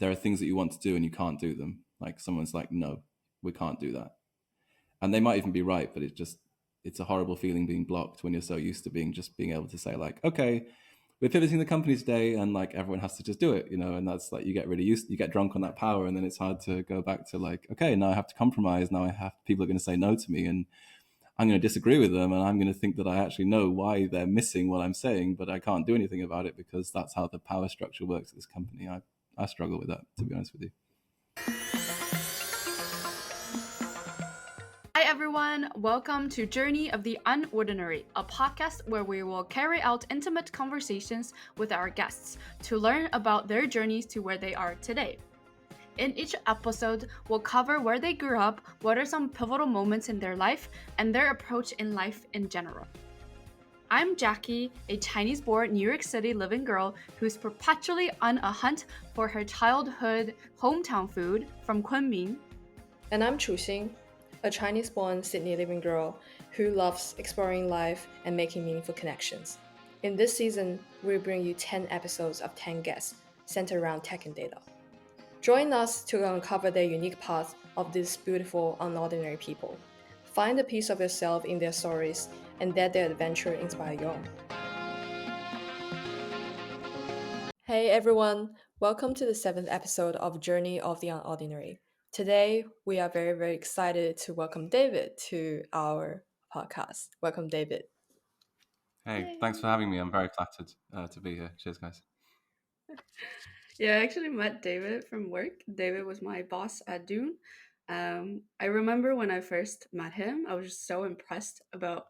there are things that you want to do and you can't do them. Like someone's like, no, we can't do that. And they might even be right, but it's a horrible feeling being blocked when you're so used to being able to say like, okay, we're pivoting the company today, and like everyone has to just do it, and that's like you get drunk on that power, and then it's hard to go back to like, okay, now I have to compromise. Now people are going to say no to me, and I'm going to disagree with them, and I'm going to think that I actually know why they're missing what I'm saying, but I can't do anything about it because that's how the power structure works at this company. I struggle with that, to be honest with you. Hi everyone, welcome to Journey of the Unordinary, a podcast where we will carry out intimate conversations with our guests to learn about their journeys to where they are today. In each episode, we'll cover where they grew up, what are some pivotal moments in their life, and their approach in life in general. I'm Jackie, a Chinese-born New York City living girl who's perpetually on a hunt for her childhood hometown food from Kunming. And I'm Chuxing, a Chinese-born Sydney living girl who loves exploring life and making meaningful connections. In this season, we'll bring you 10 episodes of 10 guests centered around tech and data. Join us to uncover their unique paths of these beautiful, unordinary people. Find a piece of yourself in their stories and let their adventure inspire your own. Hey everyone, welcome to the 7th episode of Journey of the Unordinary. Today, we are very, very excited to welcome David to our podcast. Welcome, David. Hey, Yay. Thanks for having me. I'm very flattered to be here. Cheers, guys. Yeah, I actually met David from work. David was my boss at Dune. I remember when I first met him, I was just so impressed about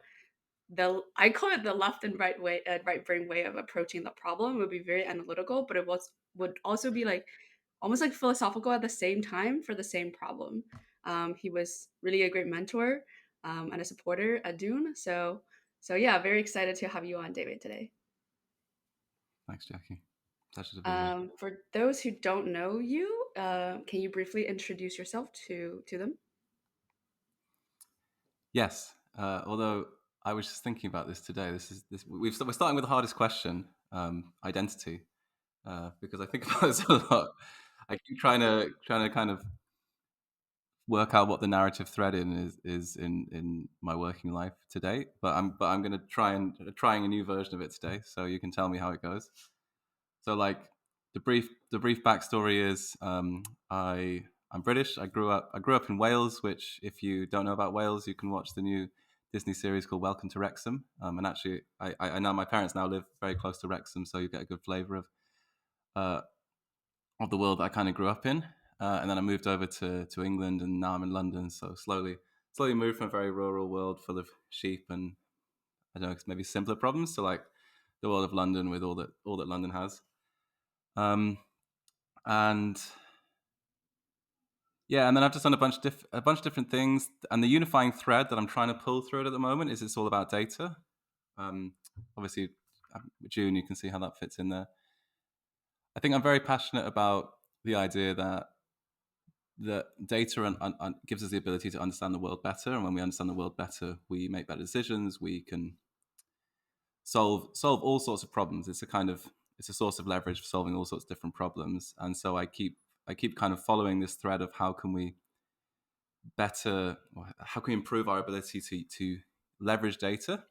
I call it the left and right way, right brain way of approaching the problem. It would be very analytical, but would also be like almost like philosophical at the same time for the same problem. He was really a great mentor and a supporter at Dune. So yeah, very excited to have you on, David, today. Thanks, Jackie. Pleasure to be here. For those who don't know you, can you briefly introduce yourself to them? Yes. Although I was just thinking about this today. We're starting with the hardest question, identity, because I think about this a lot. I keep trying to kind of work out what the narrative thread is in my working life today. But I'm going to trying a new version of it today. So you can tell me how it goes. So like the brief backstory is I'm British. I grew up in Wales, which if you don't know about Wales, you can watch the new Disney series called Welcome to Wrexham. And actually, I know my parents now live very close to Wrexham, so you get a good flavour of the world that I kind of grew up in. And then I moved over to England, and now I'm in London. So slowly moved from a very rural world full of sheep and I don't know, maybe simpler problems to like the world of London with all that London has. And yeah, and then I've just done a bunch of different things, and the unifying thread that I'm trying to pull through it at the moment is it's all about data. Obviously, June, you can see how that fits in there. I think I'm very passionate about the idea that data gives us the ability to understand the world better, and when we understand the world better, we make better decisions. We can solve all sorts of problems. It's a source of leverage for solving all sorts of different problems, and so I keep kind of following this thread of how can we improve our ability to leverage data,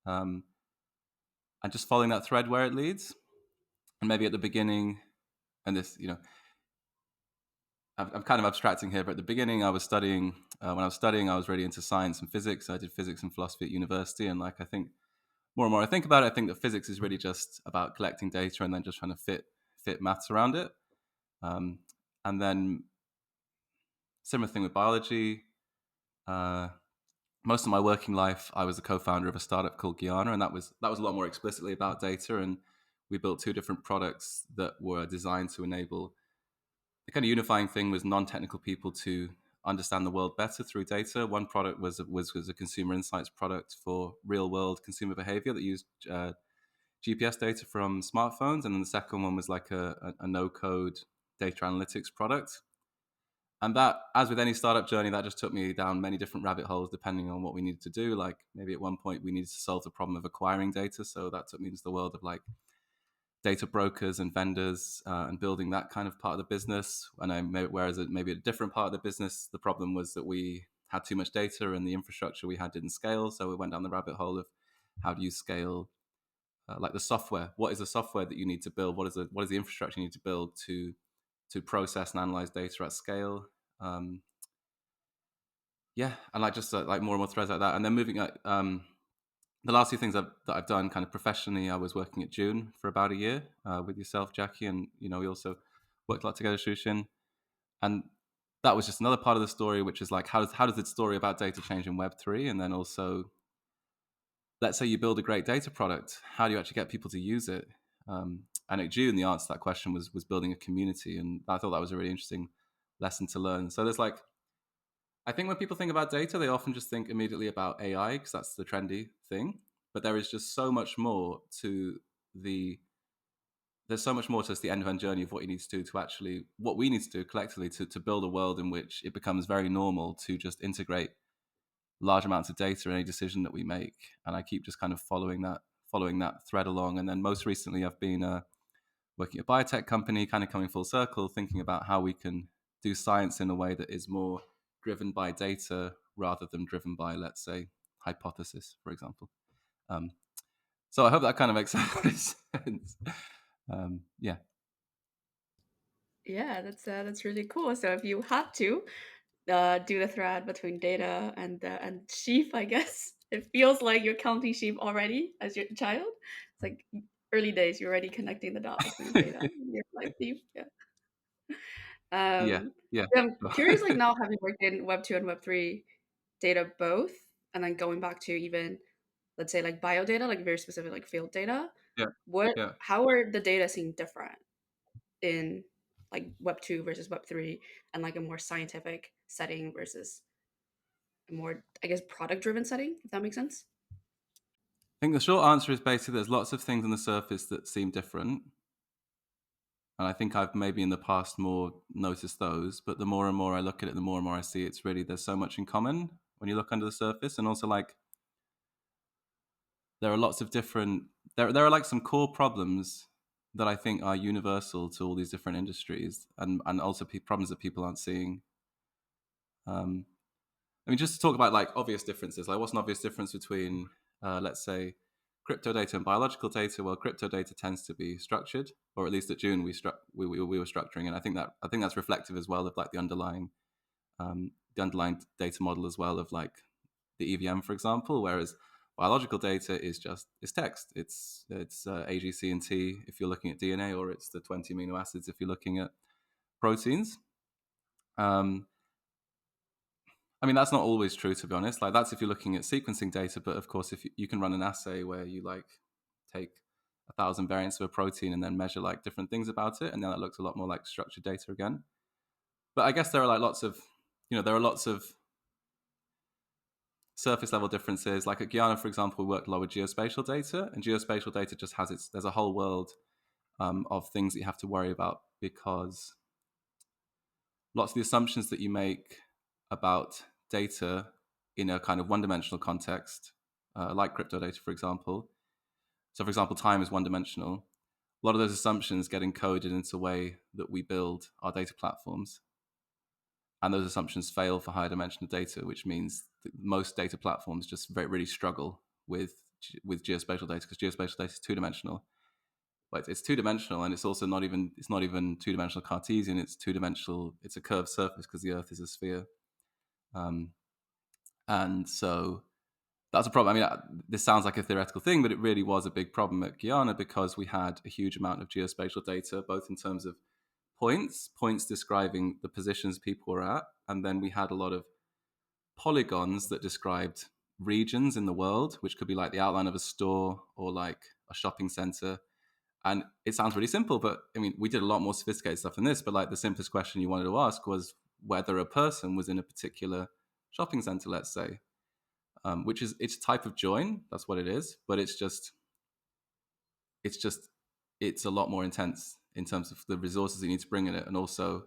and just following that thread where it leads. And maybe at the beginning, and this, I'm kind of abstracting here, but at the beginning I was studying, when I was studying, I was really into science and physics. I did physics and philosophy at university. And like, I think more and more I think about it, I think that physics is really just about collecting data and then just trying to fit maths around it. And then similar thing with biology. Most of my working life, I was the co-founder of a startup called Gyana, and that was a lot more explicitly about data. And we built two different products that were designed to enable, the kind of unifying thing was non-technical people to understand the world better through data. One product was a consumer insights product for real-world consumer behavior that used GPS data from smartphones, and then the second one was like a no-code data analytics product. And that, as with any startup journey, that just took me down many different rabbit holes depending on what we needed to do. Like maybe at one point we needed to solve the problem of acquiring data. So that took me into the world of like data brokers and vendors and building that kind of part of the business. Whereas maybe a different part of the business, the problem was that we had too much data and the infrastructure we had didn't scale. So we went down the rabbit hole of how do you scale like the software? What is the software that you need to build? What is the infrastructure you need to build to process and analyze data at scale? Yeah, and like just like more and more threads like that. And then moving at the last few things that I've done kind of professionally, I was working at June for about a year with yourself, Jackie, and we also worked a lot together, Shushin. And that was just another part of the story, which is like how does the story about data change in Web3, and then also, let's say you build a great data product, how do you actually get people to use it? And at June, the answer to that question was building a community, and I thought that was a really interesting lesson to learn. So there's like, I think when people think about data, they often just think immediately about AI because that's the trendy thing. But there is just so much more to there's so much more to the end-to-end journey of what you need to do to actually, what we need to do collectively to build a world in which it becomes very normal to just integrate large amounts of data in any decision that we make. And I keep just kind of following that thread along. And then most recently, I've been working at a biotech company, kind of coming full circle, thinking about how we can do science in a way that is more driven by data rather than driven by, let's say, hypothesis, for example. So I hope that kind of makes sense. Yeah. Yeah, that's really cool. So if you had to do the thread between data and sheep, I guess it feels like you're counting sheep already as your child. It's like early days, you're already connecting the dot between data and your life sheep. Yeah. Yeah. Yeah. Yeah, I'm curious, like now having worked in Web 2 and Web 3 data both, and then going back to even, let's say, like biodata, like very specific, like field data, Yeah. Yeah. how are the data seen different in like Web 2 versus Web 3 and like a more scientific setting versus a more, I guess, product driven setting, if that makes sense? I think the short answer is basically there's lots of things on the surface that seem different. And I think I've maybe in the past more noticed those, but the more and more I look at it, the more and more I see it's really, there's so much in common when you look under the surface. And also like, there are lots of different, there are like some core problems that I think are universal to all these different industries, and also problems that people aren't seeing. I mean, just to talk about like obvious differences, like what's an obvious difference between, let's say, crypto data and biological data? Well, crypto data tends to be structured, or at least at June we were structuring, and I think that's reflective as well of like the underlying data model as well of like the EVM, for example. Whereas biological data is text. It's A, G, C, and T if you're looking at DNA, or it's the 20 amino acids if you're looking at proteins. I mean, that's not always true, to be honest. Like that's if you're looking at sequencing data, but of course, if you can run an assay where you like take 1,000 variants of a protein and then measure like different things about it, and then that looks a lot more like structured data again. But I guess there are like lots of, there are lots of surface level differences. Like at Gyana, for example, we worked a lot with geospatial data, and geospatial data just has there's a whole world of things that you have to worry about, because lots of the assumptions that you make about data in a kind of one-dimensional context, like crypto data, for example. So, for example, time is one-dimensional. A lot of those assumptions get encoded into the way that we build our data platforms. And those assumptions fail for higher dimensional data, which means that most data platforms just really struggle with geospatial data, because geospatial data is two-dimensional. But it's two-dimensional, and it's also not even two-dimensional Cartesian. It's two-dimensional. It's a curved surface because the Earth is a sphere. And so that's a problem. I mean, this sounds like a theoretical thing, but it really was a big problem at Gyana, because we had a huge amount of geospatial data, both in terms of points describing the positions people were at, and then we had a lot of polygons that described regions in the world, which could be like the outline of a store or like a shopping center. And it sounds really simple, but I mean, we did a lot more sophisticated stuff than this. But like the simplest question you wanted to ask was whether a person was in a particular shopping center, let's say, which is, it's a type of join. That's what it is. But it's a lot more intense in terms of the resources you need to bring in it, and also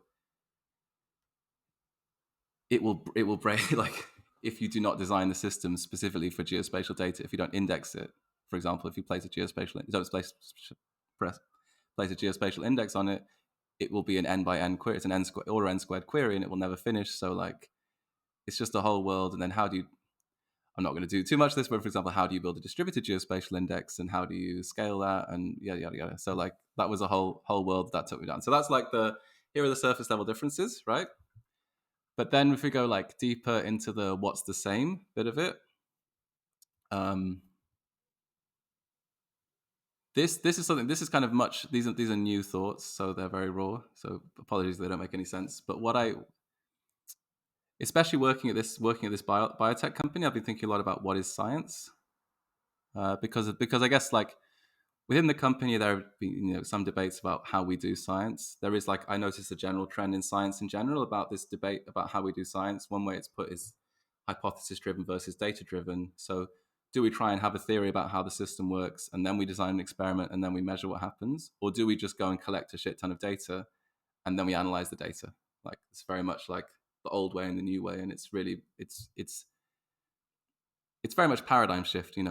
it will break. Like if you do not design the system specifically for geospatial data, if you don't index it, for example, if you place a geospatial, you don't place place a geospatial index on it, it will be an n by n query. It's an n squared or n squared query, and it will never finish. So like, it's just a whole world. And then how do you? I'm not going to do too much of this, but for example, how do you build a distributed geospatial index, and how do you scale that, and yada yada yada. So like, that was a whole world that took me down. So that's like here are the surface level differences, right? But then if we go like deeper into the what's the same bit of it, this is something. This is kind of much. These are new thoughts, so they're very raw. So apologies if they don't make any sense. But what especially working at this biotech company, I've been thinking a lot about what is science, because I guess like within the company there have been some debates about how we do science. There is like, I noticed a general trend in science in general about this debate about how we do science. One way it's put is hypothesis driven versus data driven. So do we try and have a theory about how the system works, and then we design an experiment, and then we measure what happens, or do we just go and collect a shit ton of data and then we analyze the data? Like, it's very much like the old way and the new way, and it's really it's very much paradigm shift, and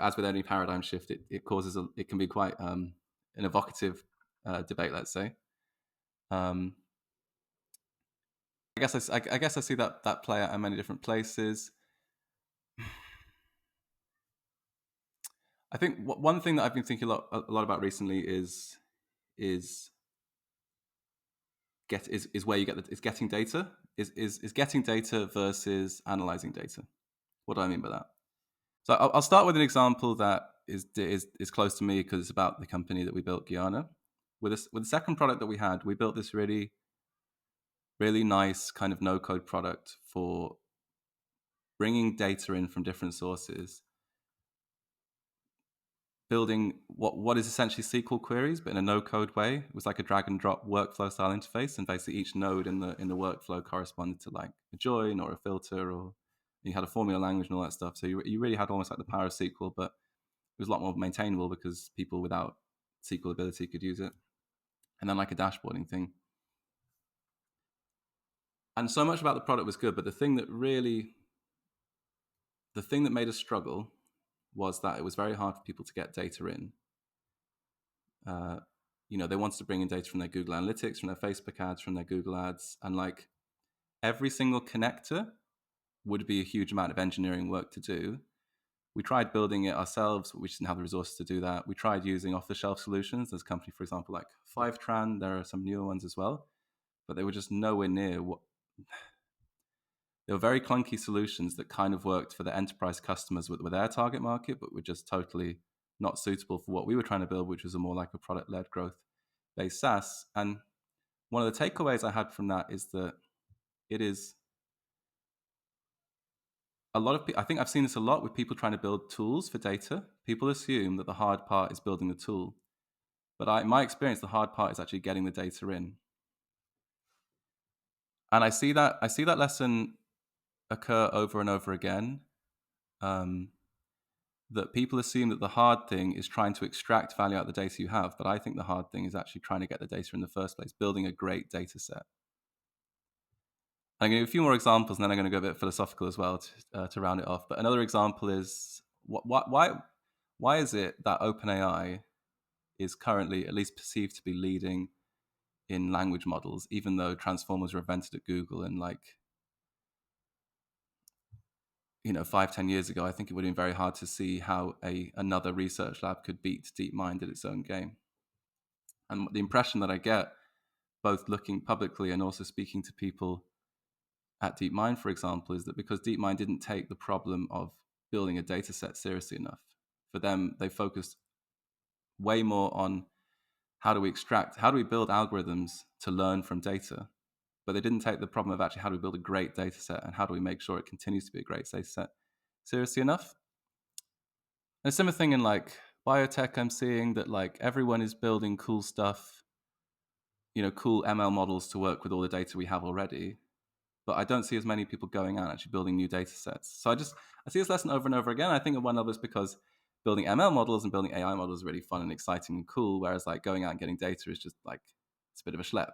as with any paradigm shift, it causes it can be quite an evocative debate, let's say. I guess I see that play out in many different places. I think one thing that I've been thinking a lot about recently is where you get is getting data, is getting data versus analyzing data. What do I mean by that? So I'll start with an example that is close to me, because it's about the company that we built, Gyana. With the second product that we had, we built this really, really nice kind of no-code product for bringing data in from different sources, building what is essentially SQL queries, but in a no-code way. It was like a drag-and-drop workflow style interface, and basically each node in the workflow corresponded to like a join or a filter, or you had a formula language and all that stuff. So you really had almost like the power of SQL, but it was a lot more maintainable because people without SQL ability could use it. And then like a dashboarding thing. And so much about the product was good, but the thing that made us struggle was that it was very hard for people to get data in. They wanted to bring in data from their Google Analytics, from their Facebook ads, from their Google ads, and like every single connector would be a huge amount of engineering work to do. We tried building it ourselves, but we just didn't have the resources to do that. We tried using off-the-shelf solutions. There's a company, for example, like Fivetran. There are some newer ones as well, but they were just nowhere near what. They were very clunky solutions that kind of worked for the enterprise customers with their target market, but were just totally not suitable for what we were trying to build, which was a more like a product-led growth-based SaaS. And one of the takeaways I had from that is that it is a lot of people. I think I've seen this a lot with people trying to build tools for data. People assume that the hard part is building the tool, but in my experience, the hard part is actually getting the data in. And I see that lesson occur over and over again. That people assume that the hard thing is trying to extract value out of the data you have, but I think the hard thing is actually trying to get the data in the first place, building a great data set. I'm going to give a few more examples, and then I'm going to go a bit philosophical as well to round it off. But another example is why is it that OpenAI is currently at least perceived to be leading in language models, even though transformers were invented at Google and 5-10 years ago, I think it would have been very hard to see how another research lab could beat DeepMind at its own game. And the impression that I get, both looking publicly and also speaking to people at DeepMind, for example, is that because DeepMind didn't take the problem of building a data set seriously enough, for them, they focused way more on how do we build algorithms to learn from data, but they didn't take the problem of actually how do we build a great data set and how do we make sure it continues to be a great data set seriously enough. And a similar thing in like biotech, I'm seeing that like everyone is building cool stuff, cool ML models to work with all the data we have already. But I don't see as many people going out and actually building new data sets. So I see this lesson over and over again. I think at one level it's because building ML models and building AI models is really fun and exciting and cool, whereas like going out and getting data is just like, it's a bit of a schlep.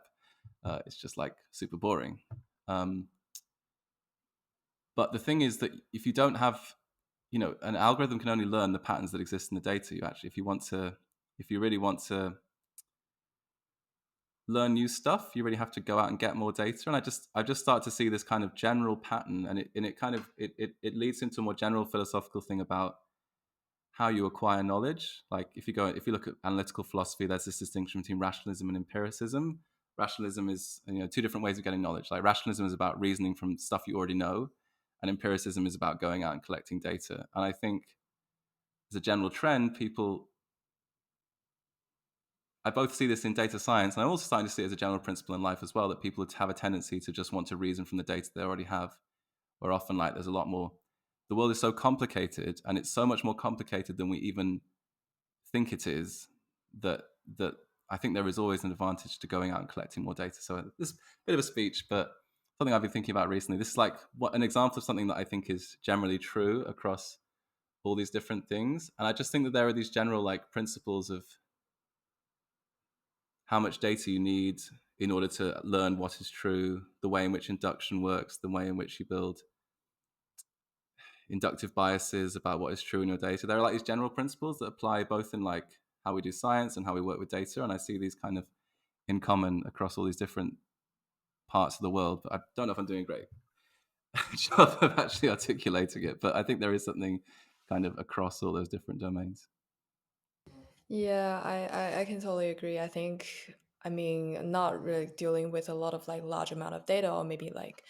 It's just like super boring. But the thing is that if you don't have, an algorithm can only learn the patterns that exist in the data. If you really want to learn new stuff. You really have to go out and get more data. And I just start to see this kind of general pattern, and it leads into a more general philosophical thing about how you acquire knowledge. Like if you look at analytical philosophy, there's this distinction between rationalism and empiricism. Rationalism is, two different ways of getting knowledge. Like rationalism is about reasoning from stuff you already know, and empiricism is about going out and collecting data. And I think as a general trend, I both see this in data science, and I'm also starting to see it as a general principle in life as well, that people have a tendency to just want to reason from the data they already have, where often like there's a lot more. The world is so complicated, and it's so much more complicated than we even think it is, that I think there is always an advantage to going out and collecting more data. So this is a bit of a speech, but something I've been thinking about recently. This is like an example of something that I think is generally true across all these different things. And I just think that there are these general like principles of how much data you need in order to learn what is true, the way in which induction works, the way in which you build inductive biases about what is true in your data. There are like these general principles that apply both in like how we do science and how we work with data. And I see these kind of in common across all these different parts of the world. But I don't know if I'm doing a great job of actually articulating it, but I think there is something kind of across all those different domains. Yeah, I can totally agree. I mean, not really dealing with a lot of like large amount of data or maybe like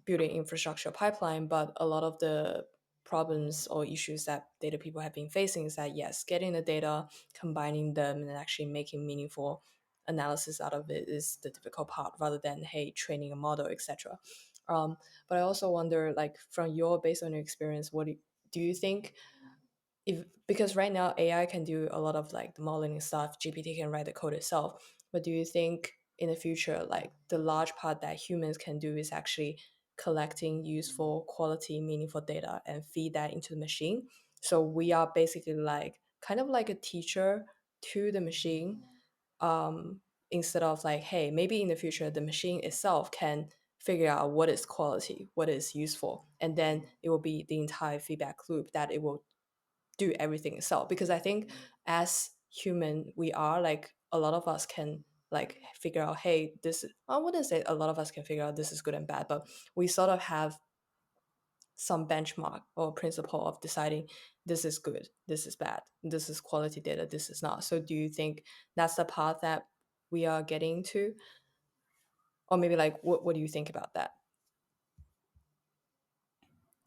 building infrastructure pipeline, but a lot of the problems or issues that data people have been facing is that yes, getting the data, combining them, and actually making meaningful analysis out of it is the difficult part, rather than hey training a model, etc. But I also wonder, like from your based on your experience, do you think if because right now AI can do a lot of like the modeling stuff, GPT can write the code itself. But do you think in the future, like the large part that humans can do is actually collecting useful, quality, meaningful data and feed that into the machine? So we are basically like kind of like a teacher to the machine, um, instead of like, hey, maybe in the future the machine itself can figure out what is quality, what is useful, and then it will be the entire feedback loop that it will do everything itself. Because I think as human we are like a lot of us can like figure out, hey, this I wouldn't say a lot of us can figure out this is good and bad, but we sort of have some benchmark or principle of deciding this is good, this is bad, this is quality data, this is not. So do you think that's the path that we are getting to, or maybe like what do you think about that?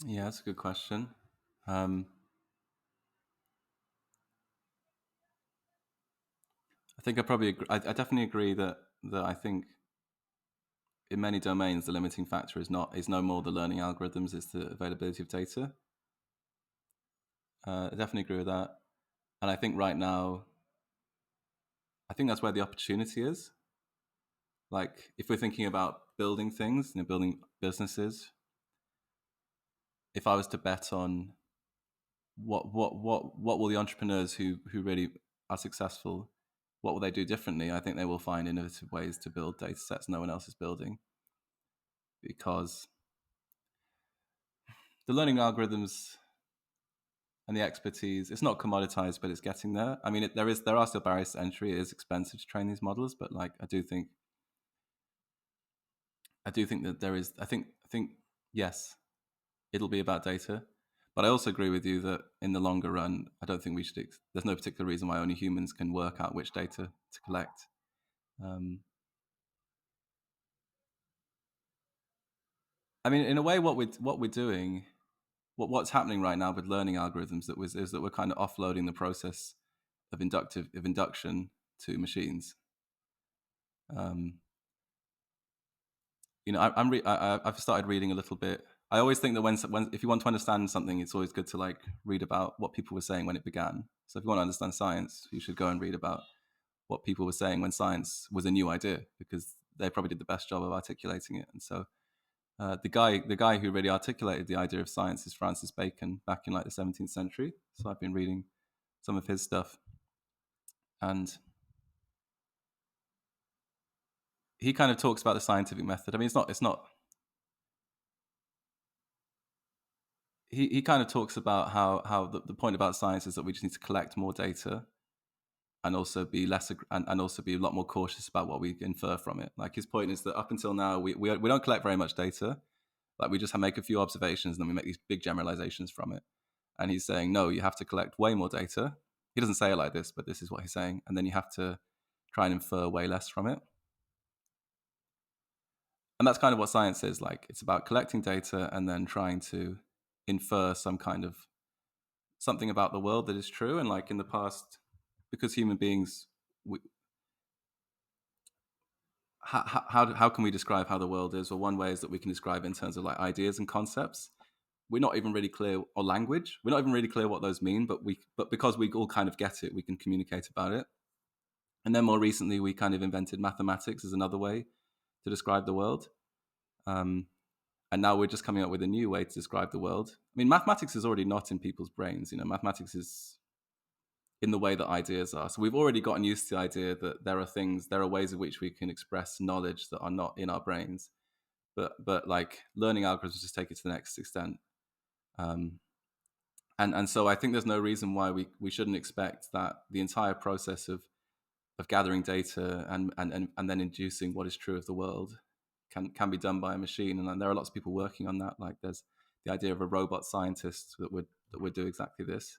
Yeah, that's a good question. I think I probably agree. I definitely agree that I think in many domains the limiting factor is no more the learning algorithms, it's the availability of data. I definitely agree with that. And I think right now, I think that's where the opportunity is. Like if we're thinking about building things, building businesses, if I was to bet on what will the entrepreneurs who really are successful, what will they do differently? I think they will find innovative ways to build data sets no one else is building, because the learning algorithms and the expertise, it's not commoditized, but it's getting there. I mean, there are still barriers to entry. It is expensive to train these models, but like I do think that there is. I think yes, it'll be about data, but I also agree with you that in the longer run, I don't think we should. There's no particular reason why only humans can work out which data to collect. Um, I mean, in a way, what we're doing, what's happening right now with learning algorithms is that we're kind of offloading the process of induction to machines. Um, I've started reading a little bit. I always think that when if you want to understand something, it's always good to like read about what people were saying when it began. So if you want to understand science, you should go and read about what people were saying when science was a new idea, because they probably did the best job of articulating it. And so the guy who really articulated the idea of science is Francis Bacon back in like the 17th century. So I've been reading some of his stuff, and he kind of talks about the scientific method. I mean, it's not. He kind of talks about how the point about science is that we just need to collect more data, and also be and also be a lot more cautious about what we infer from it. Like his point is that up until now we don't collect very much data. Like we just make a few observations and then we make these big generalizations from it. And he's saying, no, you have to collect way more data. He doesn't say it like this, but this is what he's saying. And then you have to try and infer way less from it. And that's kind of what science is like. It's about collecting data and then trying to infer something about the world that is true. And like in the past, because human beings, how can we describe how the world is? Well, one way is that we can describe it in terms of like ideas and concepts. We're not even really clear, or language. We're not even really clear what those mean, but because we all kind of get it, we can communicate about it. And then more recently, we kind of invented mathematics as another way to describe the world. And now we're just coming up with a new way to describe the world. I mean, mathematics is already not in people's brains. Mathematics is in the way that ideas are. So we've already gotten used to the idea that there are ways in which we can express knowledge that are not in our brains. But like learning algorithms just take it to the next extent. And so I think there's no reason why we shouldn't expect that the entire process of gathering data and then inducing what is true of the world can be done by a machine. And there are lots of people working on that. Like there's the idea of a robot scientist that would do exactly this.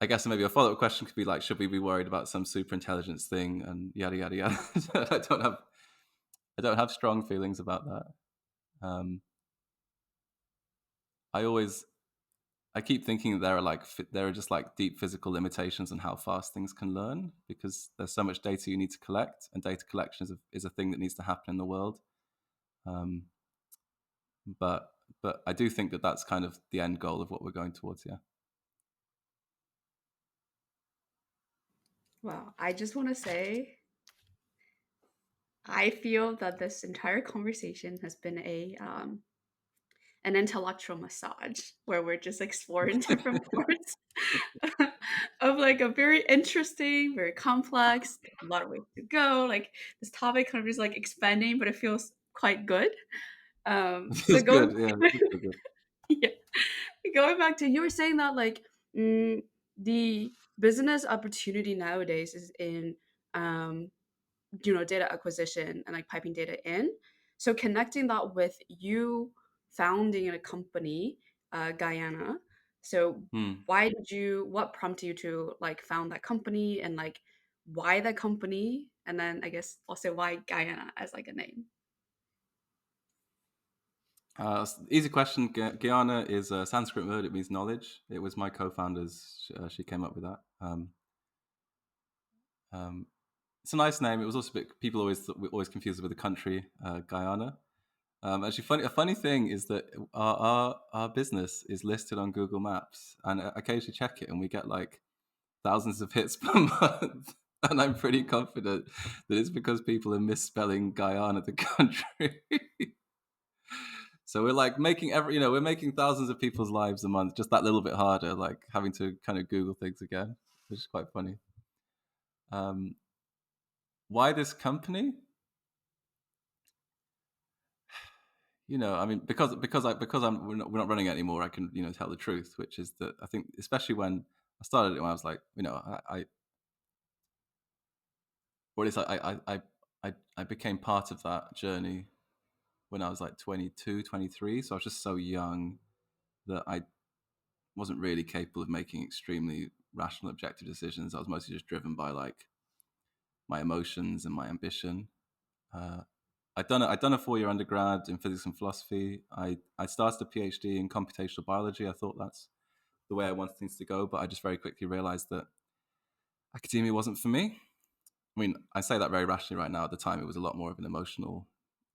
I guess maybe a follow-up question could be like, should we be worried about some super intelligence thing and yada yada yada? I don't have strong feelings about that. I keep thinking that there are just like deep physical limitations on how fast things can learn, because there's so much data you need to collect, and data collection is a thing that needs to happen in the world. But I do think that that's kind of the end goal of what we're going towards. Yeah. Wow, I just want to say, I feel that this entire conversation has been an intellectual massage where we're just exploring different parts of like a very interesting, very complex, a lot of ways to go. Like this topic kind of is like expanding, but it feels quite good. It So feels going, good. Yeah, it feels good. yeah, going back to, you were saying that like the business opportunity nowadays is in um, data acquisition and like piping data in. So connecting that with you founding a company, Gyana. So what prompted you to like found that company, and like why that company, and then I guess also why Guyana as like a name? Easy question. Gyana is a Sanskrit word. It means knowledge. It was my co-founders. She came up with that. It's a nice name. It was also a bit, people always confuse it with the country, Guyana. Actually, a funny thing is that our business is listed on Google Maps, and I occasionally check it, and we get like thousands of hits per month. And I'm pretty confident that it's because people are misspelling Guyana, the country. So we're like we're making thousands of people's lives a month just that little bit harder, like having to kind of Google things again, which is quite funny. Why this company? I mean, because we're not running it anymore. I can tell the truth, which is that I think, especially when I started it, when I was like, or at least I became part of that journey when I was like 22, 23. So I was just so young that I wasn't really capable of making extremely rational, objective decisions. I was mostly just driven by like my emotions and my ambition. I'd done a 4-year undergrad in physics and philosophy. I started a PhD in computational biology. I thought that's the way I wanted things to go, but I just very quickly realized that academia wasn't for me. I mean, I say that very rationally right now. At the time, it was a lot more of an emotional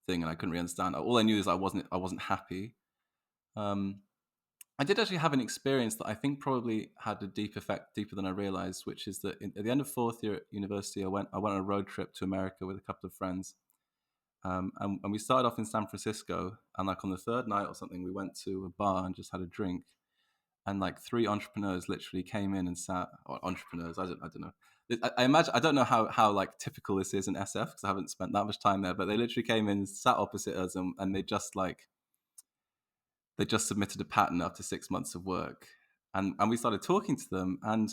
thing, and I couldn't really understand. All I knew is I wasn't happy. I did actually have an experience that I think probably had a deep effect, deeper than I realized, which is that at the end of 4th year at university, I went on a road trip to America with a couple of friends. And we started off in San Francisco, and like on the 3rd night or something, we went to a bar and just had a drink. And like 3 entrepreneurs literally came in and sat, or entrepreneurs, I don't know. I imagine, I don't know how like typical this is in SF, because I haven't spent that much time there, but they literally came in, sat opposite us, and they just submitted a patent after 6 months of work. And we started talking to them, and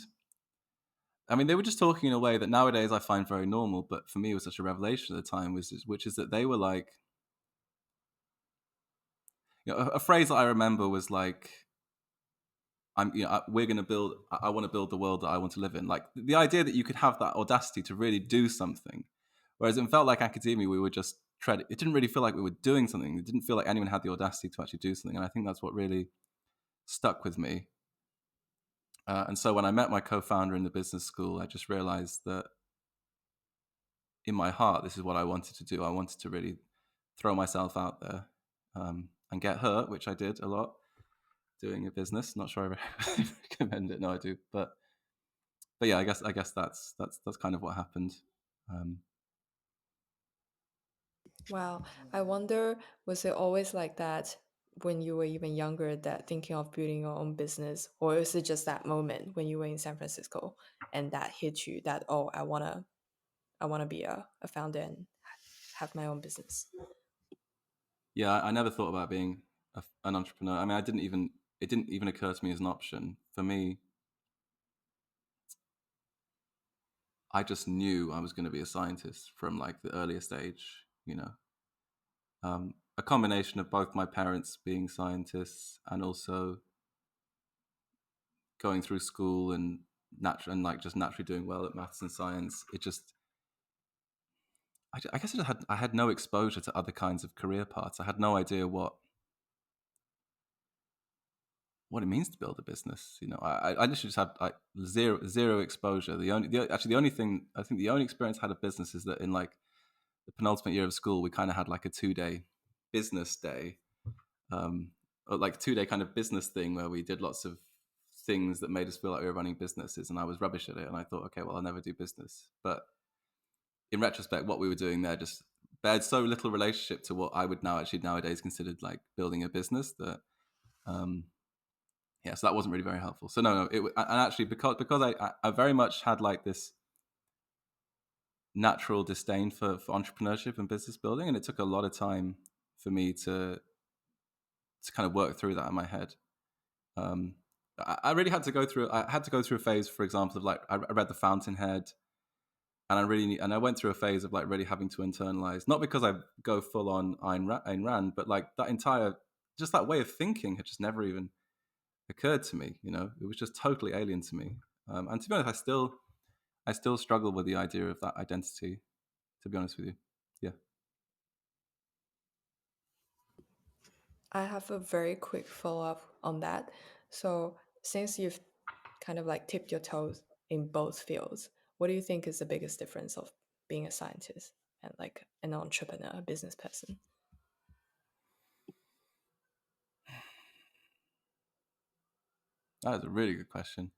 I mean, they were just talking in a way that nowadays I find very normal, but for me it was such a revelation at the time, which is that they were like, a phrase that I remember was like, we're going to build. I want to build the world that I want to live in. Like the idea that you could have that audacity to really do something, whereas it felt like academia, we were just tread. It didn't really feel like we were doing something. It didn't feel like anyone had the audacity to actually do something, and I think that's what really stuck with me. And so when I met my co-founder in the business school, I just realized that in my heart, this is what I wanted to do. I wanted to really throw myself out there and get hurt, which I did a lot doing a business. Not sure I recommend it. No, I do, but yeah, I guess that's kind of what happened. Wow. I wonder, was it always like that when you were even younger, that thinking of building your own business, or is it just that moment when you were in San Francisco and that hit you that, oh, I wanna be a founder and have my own business? Yeah, I never thought about being an entrepreneur. I mean, it didn't even occur to me as an option. For me, I just knew I was going to be a scientist from like the earliest age. A combination of both my parents being scientists and also going through school and like just naturally doing well at maths and science. It just, I guess I had no exposure to other kinds of career paths. I had no idea what it means to build a business. I literally just had like zero exposure. The only thing, I think the only experience I had of business is that in like the penultimate year of school, we kind of had like a 2-day business day, or like 2-day kind of business thing where we did lots of things that made us feel like we were running businesses, and I was rubbish at it. And I thought, okay, well, I'll never do business. But in retrospect, what we were doing there just bared so little relationship to what I would now actually nowadays considered like building a business that um, yeah, so that wasn't really very helpful. So no, and actually because I very much had like this natural disdain for entrepreneurship and business building, and it took a lot of time for me to kind of work through that in my head. Um, I really had to go through. I had to go through a phase, for example, of like I read The Fountainhead, and I went through a phase of like really having to internalize, not because I go full on Ayn Rand, but like that entire just that way of thinking had just never even occurred to me. It was just totally alien to me. And to be honest, I still struggle with the idea of that identity. To be honest with you, yeah. I have a very quick follow up on that. So, since you've kind of like tipped your toes in both fields, what do you think is the biggest difference of being a scientist and like an entrepreneur, a business person? That is a really good question.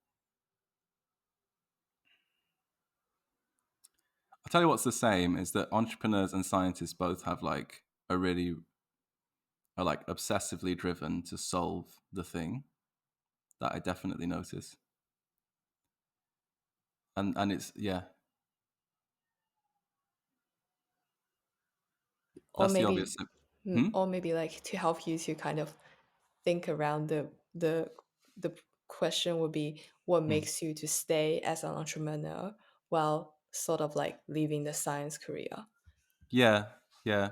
I'll tell you what's the same is that entrepreneurs and scientists both have like are like obsessively driven to solve the thing. That I definitely notice. And it's, yeah, Or that's the maybe, obvious. Hmm? or maybe like to help you to kind of think around the question would be, what Hmm. makes you to stay as an entrepreneur while sort of like leaving the science career? Yeah, yeah.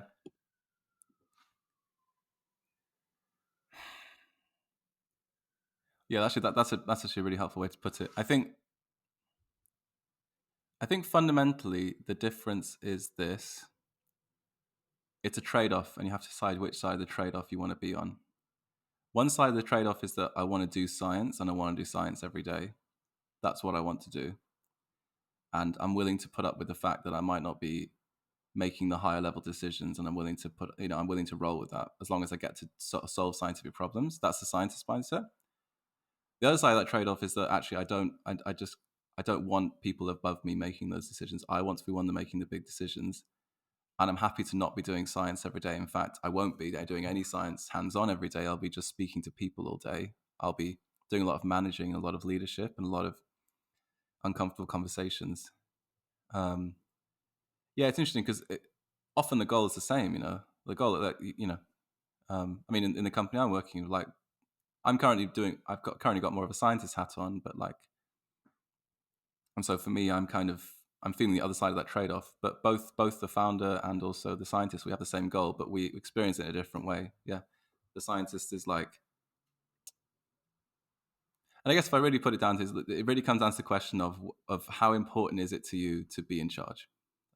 Yeah, actually, that's actually a really helpful way to put it. I think fundamentally the difference is this: it's a trade-off, and you have to decide which side of the trade-off you want to be on. One side of the trade-off is that I want to do science, and I want to do science every day. That's what I want to do, and I'm willing to put up with the fact that I might not be making the higher level decisions, and I'm willing to I'm willing to roll with that as long as I get to solve scientific problems. That's the scientist mindset. The other side of that trade-off is that actually I don't want people above me making those decisions. I want to be one that making the big decisions, and I'm happy to not be doing science every day. In fact, I won't be doing any science hands-on every day. I'll be just speaking to people all day. I'll be doing a lot of managing, a lot of leadership, and a lot of uncomfortable conversations. Um, yeah, it's interesting because often the goal is the same. The goal that I mean, in the company I'm working with, like I've currently got more of a scientist hat on, but like And so for me, I'm feeling the other side of that trade-off. But both the founder and also the scientist, we have the same goal, but we experience it in a different way. Yeah, the scientist is like, and I guess if I really put it down to, it really comes down to the question of how important is it to you to be in charge.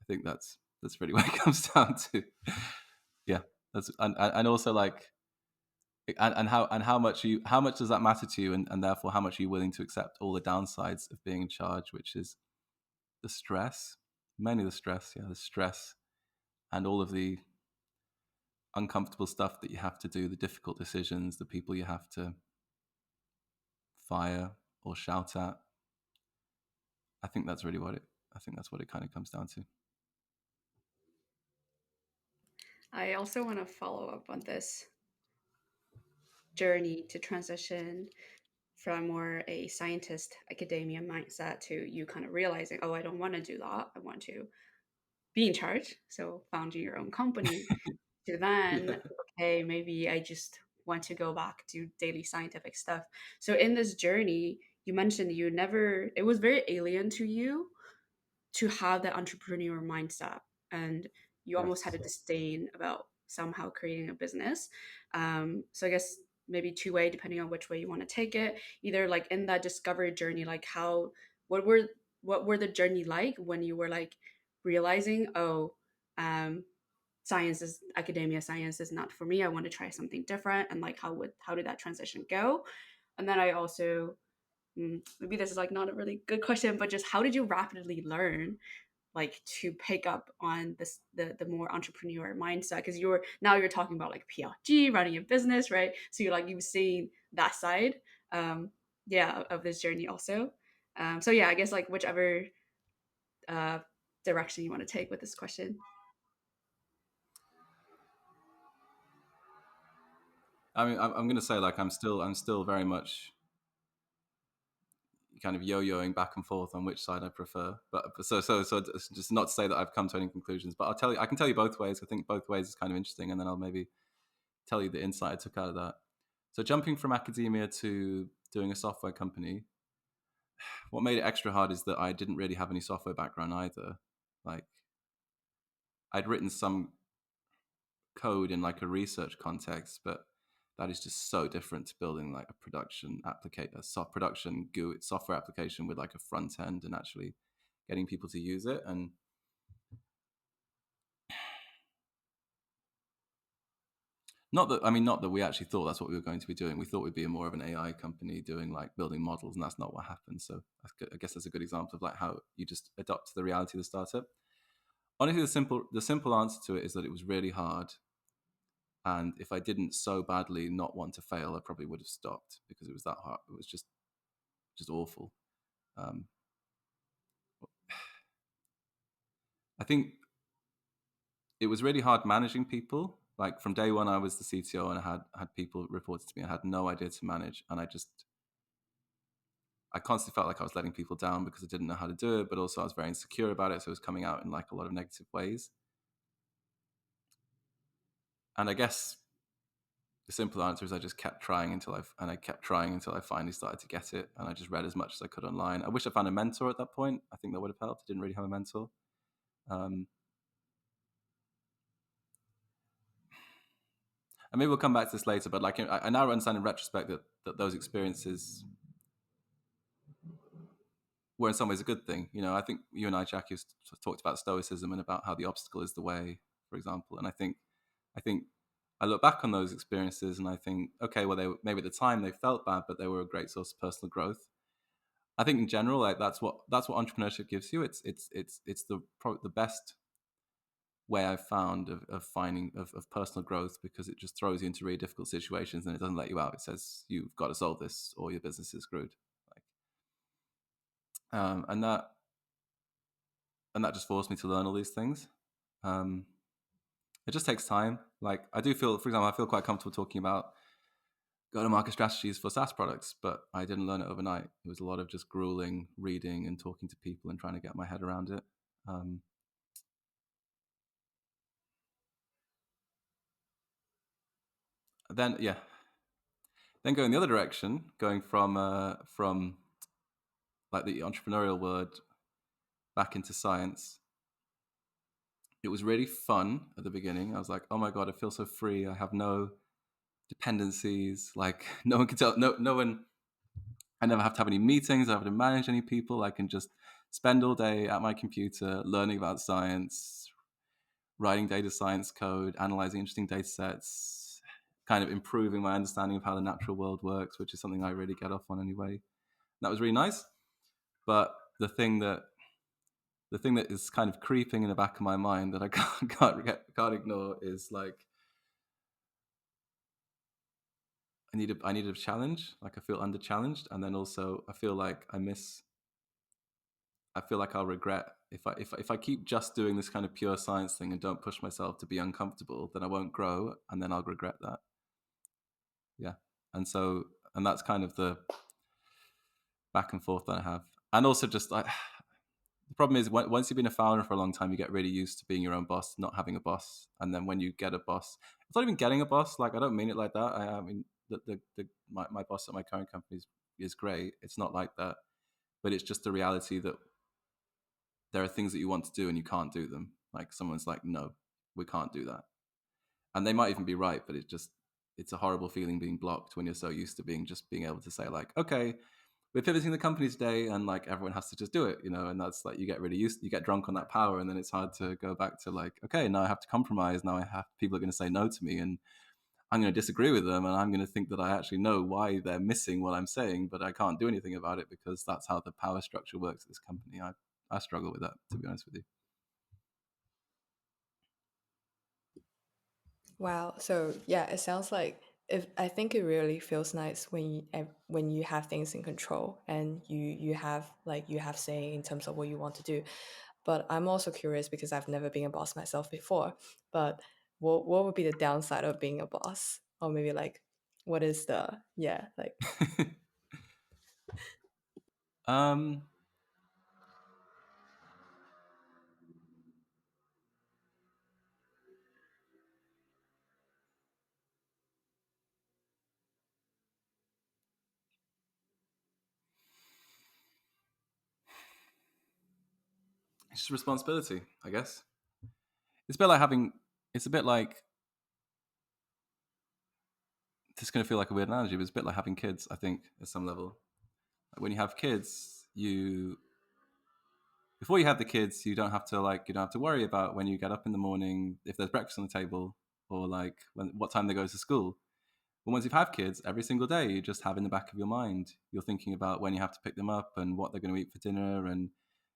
I think that's really what it comes down to. Yeah, that's and also like, and how much does that matter to you, and therefore how much are you willing to accept all the downsides of being in charge, which is the stress, mainly the stress, the stress, and all of the uncomfortable stuff that you have to do, the difficult decisions, the people you have to fire or shout at. I think that's really I think that's what it kind of comes down to. I also want to follow up on this journey to transition from more a scientist academia mindset to you kind of realizing, oh, I don't want to do that. I want to be in charge. So founding your own company to then, Yeah. okay, maybe I just want to go back to daily scientific stuff. So in this journey, you mentioned you never, it was very alien to you to have that entrepreneur mindset. And you almost had Yes. a disdain about somehow creating a business. So I guess maybe two-way, depending on which way you want to take it. Either like in that discovery journey, like how, what were what were the journey like when you were like realizing, oh, um, science is not for me. I want to try something different. And like how did that transition go? And then I also maybe this is like not a really good question, but just how did you rapidly learn like to pick up on this the more entrepreneur mindset, because you're talking about like PLG, running a business, right? So you've seen that side, um of this journey also. So yeah, I guess like whichever uh direction you want to take with this question. I mean, I'm going to say like I'm still very much kind of yo-yoing back and forth on which side I prefer. But so just not to say that I've come to any conclusions, but I can tell you both ways. I think both ways is kind of interesting, and then I'll maybe tell you the insight I took out of that. So jumping from academia to doing a software company, what made it extra hard is that I didn't really have any software background either. Like, I'd written some code in like a research context, but that is just so different to building like a production application, production GUI software application with like a front end and actually getting people to use it. And not that we actually thought that's what we were going to be doing. We thought we'd be more of an AI company doing like building models, and that's not what happened. So I guess that's a good example of like how you just adopt to the reality of the startup. Honestly, the simple answer to it is that it was really hard. And if I didn't so badly not want to fail, I probably would have stopped because it was that hard. It was just awful. Um, I think it was really hard managing people. Like from day one, I was the CTO and I had people reported to me. I had no idea to manage, and I constantly felt like I was letting people down because I didn't know how to do it, but also I was very insecure about it, so it was coming out in like a lot of negative ways. And I guess the simple answer is I just kept trying I kept trying until I finally started to get it, and I just read as much as I could online. I wish I found a mentor at that point. I think that would have helped. I didn't really have a mentor. Um, and maybe we'll come back to this later, but like I now understand in retrospect that those experiences were in some ways a good thing. You know, I think you and I, Jackie, talked about stoicism and about how the obstacle is the way, for example. And I think I look back on those experiences and I think, okay, well, maybe at the time they felt bad, but they were a great source of personal growth. I think in general, like that's what entrepreneurship gives you. It's the best way I've found of finding of personal growth, because it just throws you into really difficult situations and it doesn't let you out. It says you've got to solve this or your business is screwed. Like, and that just forced me to learn all these things. Um, it just takes time. Like I do feel, for example, I feel quite comfortable talking about go-to-market strategies for SaaS products, but I didn't learn it overnight. It was a lot of just grueling reading and talking to people and trying to get my head around it. Then yeah, then going the other direction, going from like the entrepreneurial world back into science. It was really fun at the beginning. I was like, oh my God, I feel so free. I have no dependencies. Like no one can tell, no one, I never have to have any meetings. I don't have to manage any people. I can just spend all day at my computer learning about science, writing data science code, analyzing interesting data sets, kind of improving my understanding of how the natural world works, which is something I really get off on anyway. That was really nice. But the thing that is kind of creeping in the back of my mind that I can't ignore is like I need a challenge. Like I feel under challenged, and then also I feel like I feel like I'll regret if I keep just doing this kind of pure science thing and don't push myself to be uncomfortable, then I won't grow, and then I'll regret that. Yeah, and that's kind of the back and forth that I have, and also just like the problem is once you've been a founder for a long time, you get really used to being your own boss, not having a boss, and then when you get a boss, it's not even getting a boss. Like I don't mean it like that. I mean my boss at my current company is great. It's not like that, but it's just the reality that there are things that you want to do and you can't do them. Like someone's like, no, we can't do that, and they might even be right, but it's a horrible feeling being blocked when you're so used to being able to say like, okay, we're pivoting the company today, and like everyone has to just do it, and that's like you get really used, you get drunk on that power, and then it's hard to go back to like, okay, now I have to compromise. Now people are going to say no to me, and I'm going to disagree with them, and I'm going to think that I actually know why they're missing what I'm saying, but I can't do anything about it because that's how the power structure works at this company. I struggle with that, to be honest with you. Wow. So yeah, it sounds like if I think it really feels nice when you have things in control and you have you have say in terms of what you want to do. But I'm also curious because I've never been a boss myself before. But what would be the downside of being a boss? Or maybe like what is the yeah like um it's just responsibility, I guess. It's a bit like having it's a bit like this is going to feel like a weird analogy, but it's a bit like having kids, I think, at some level. Like when you have kids, you before you have the kids, you don't have to worry about when you get up in the morning, if there's breakfast on the table, or like what time they go to school. But once you've had kids, every single day you just have in the back of your mind, you're thinking about when you have to pick them up and what they're going to eat for dinner, and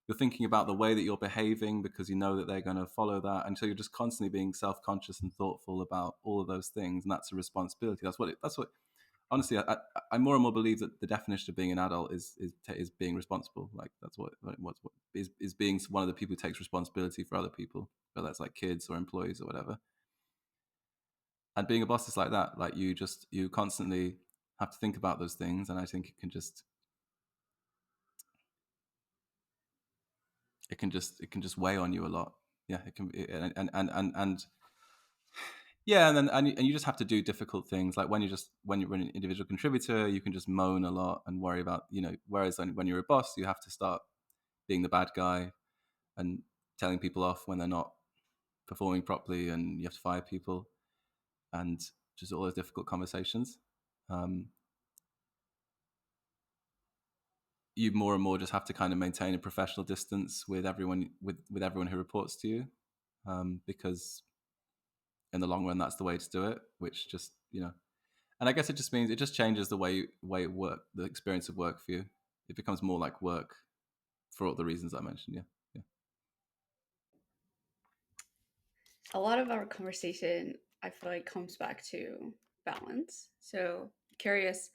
you're thinking about the way that you're behaving because you know that they're going to follow that, and so you're just constantly being self-conscious and thoughtful about all of those things, and that's a responsibility. That's what honestly, I more and more believe that the definition of being an adult is being responsible. Like that's what is being one of the people who takes responsibility for other people, whether that's like kids or employees or whatever. And being a boss is like that. Like you constantly have to think about those things, and I think it can just weigh on you a lot. Yeah, it can, and yeah, and you just have to do difficult things. Like when you're an individual contributor, you can just moan a lot and worry about Whereas when you're a boss, you have to start being the bad guy and telling people off when they're not performing properly, and you have to fire people, and just all those difficult conversations. Um, you more and more just have to kind of maintain a professional distance with everyone with everyone who reports to you, because in the long run, that's the way to do it. Which just and I guess it just means it just changes the way work, the experience of work for you. It becomes more like work for all the reasons I mentioned. Yeah, yeah. A lot of our conversation, I feel like, comes back to balance. So, curious,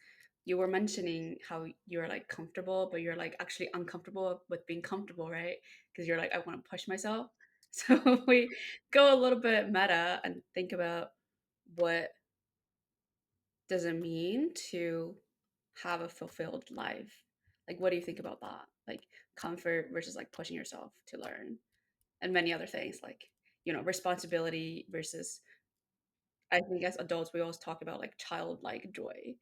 you were mentioning how you're like comfortable, but you're like actually uncomfortable with being comfortable, right? Because you're like, I want to push myself. So, we go a little bit meta and think about what does it mean to have a fulfilled life? Like, what do you think about that? Like, comfort versus like pushing yourself to learn, and many other things like, responsibility versus, I think as adults we always talk about like childlike joy,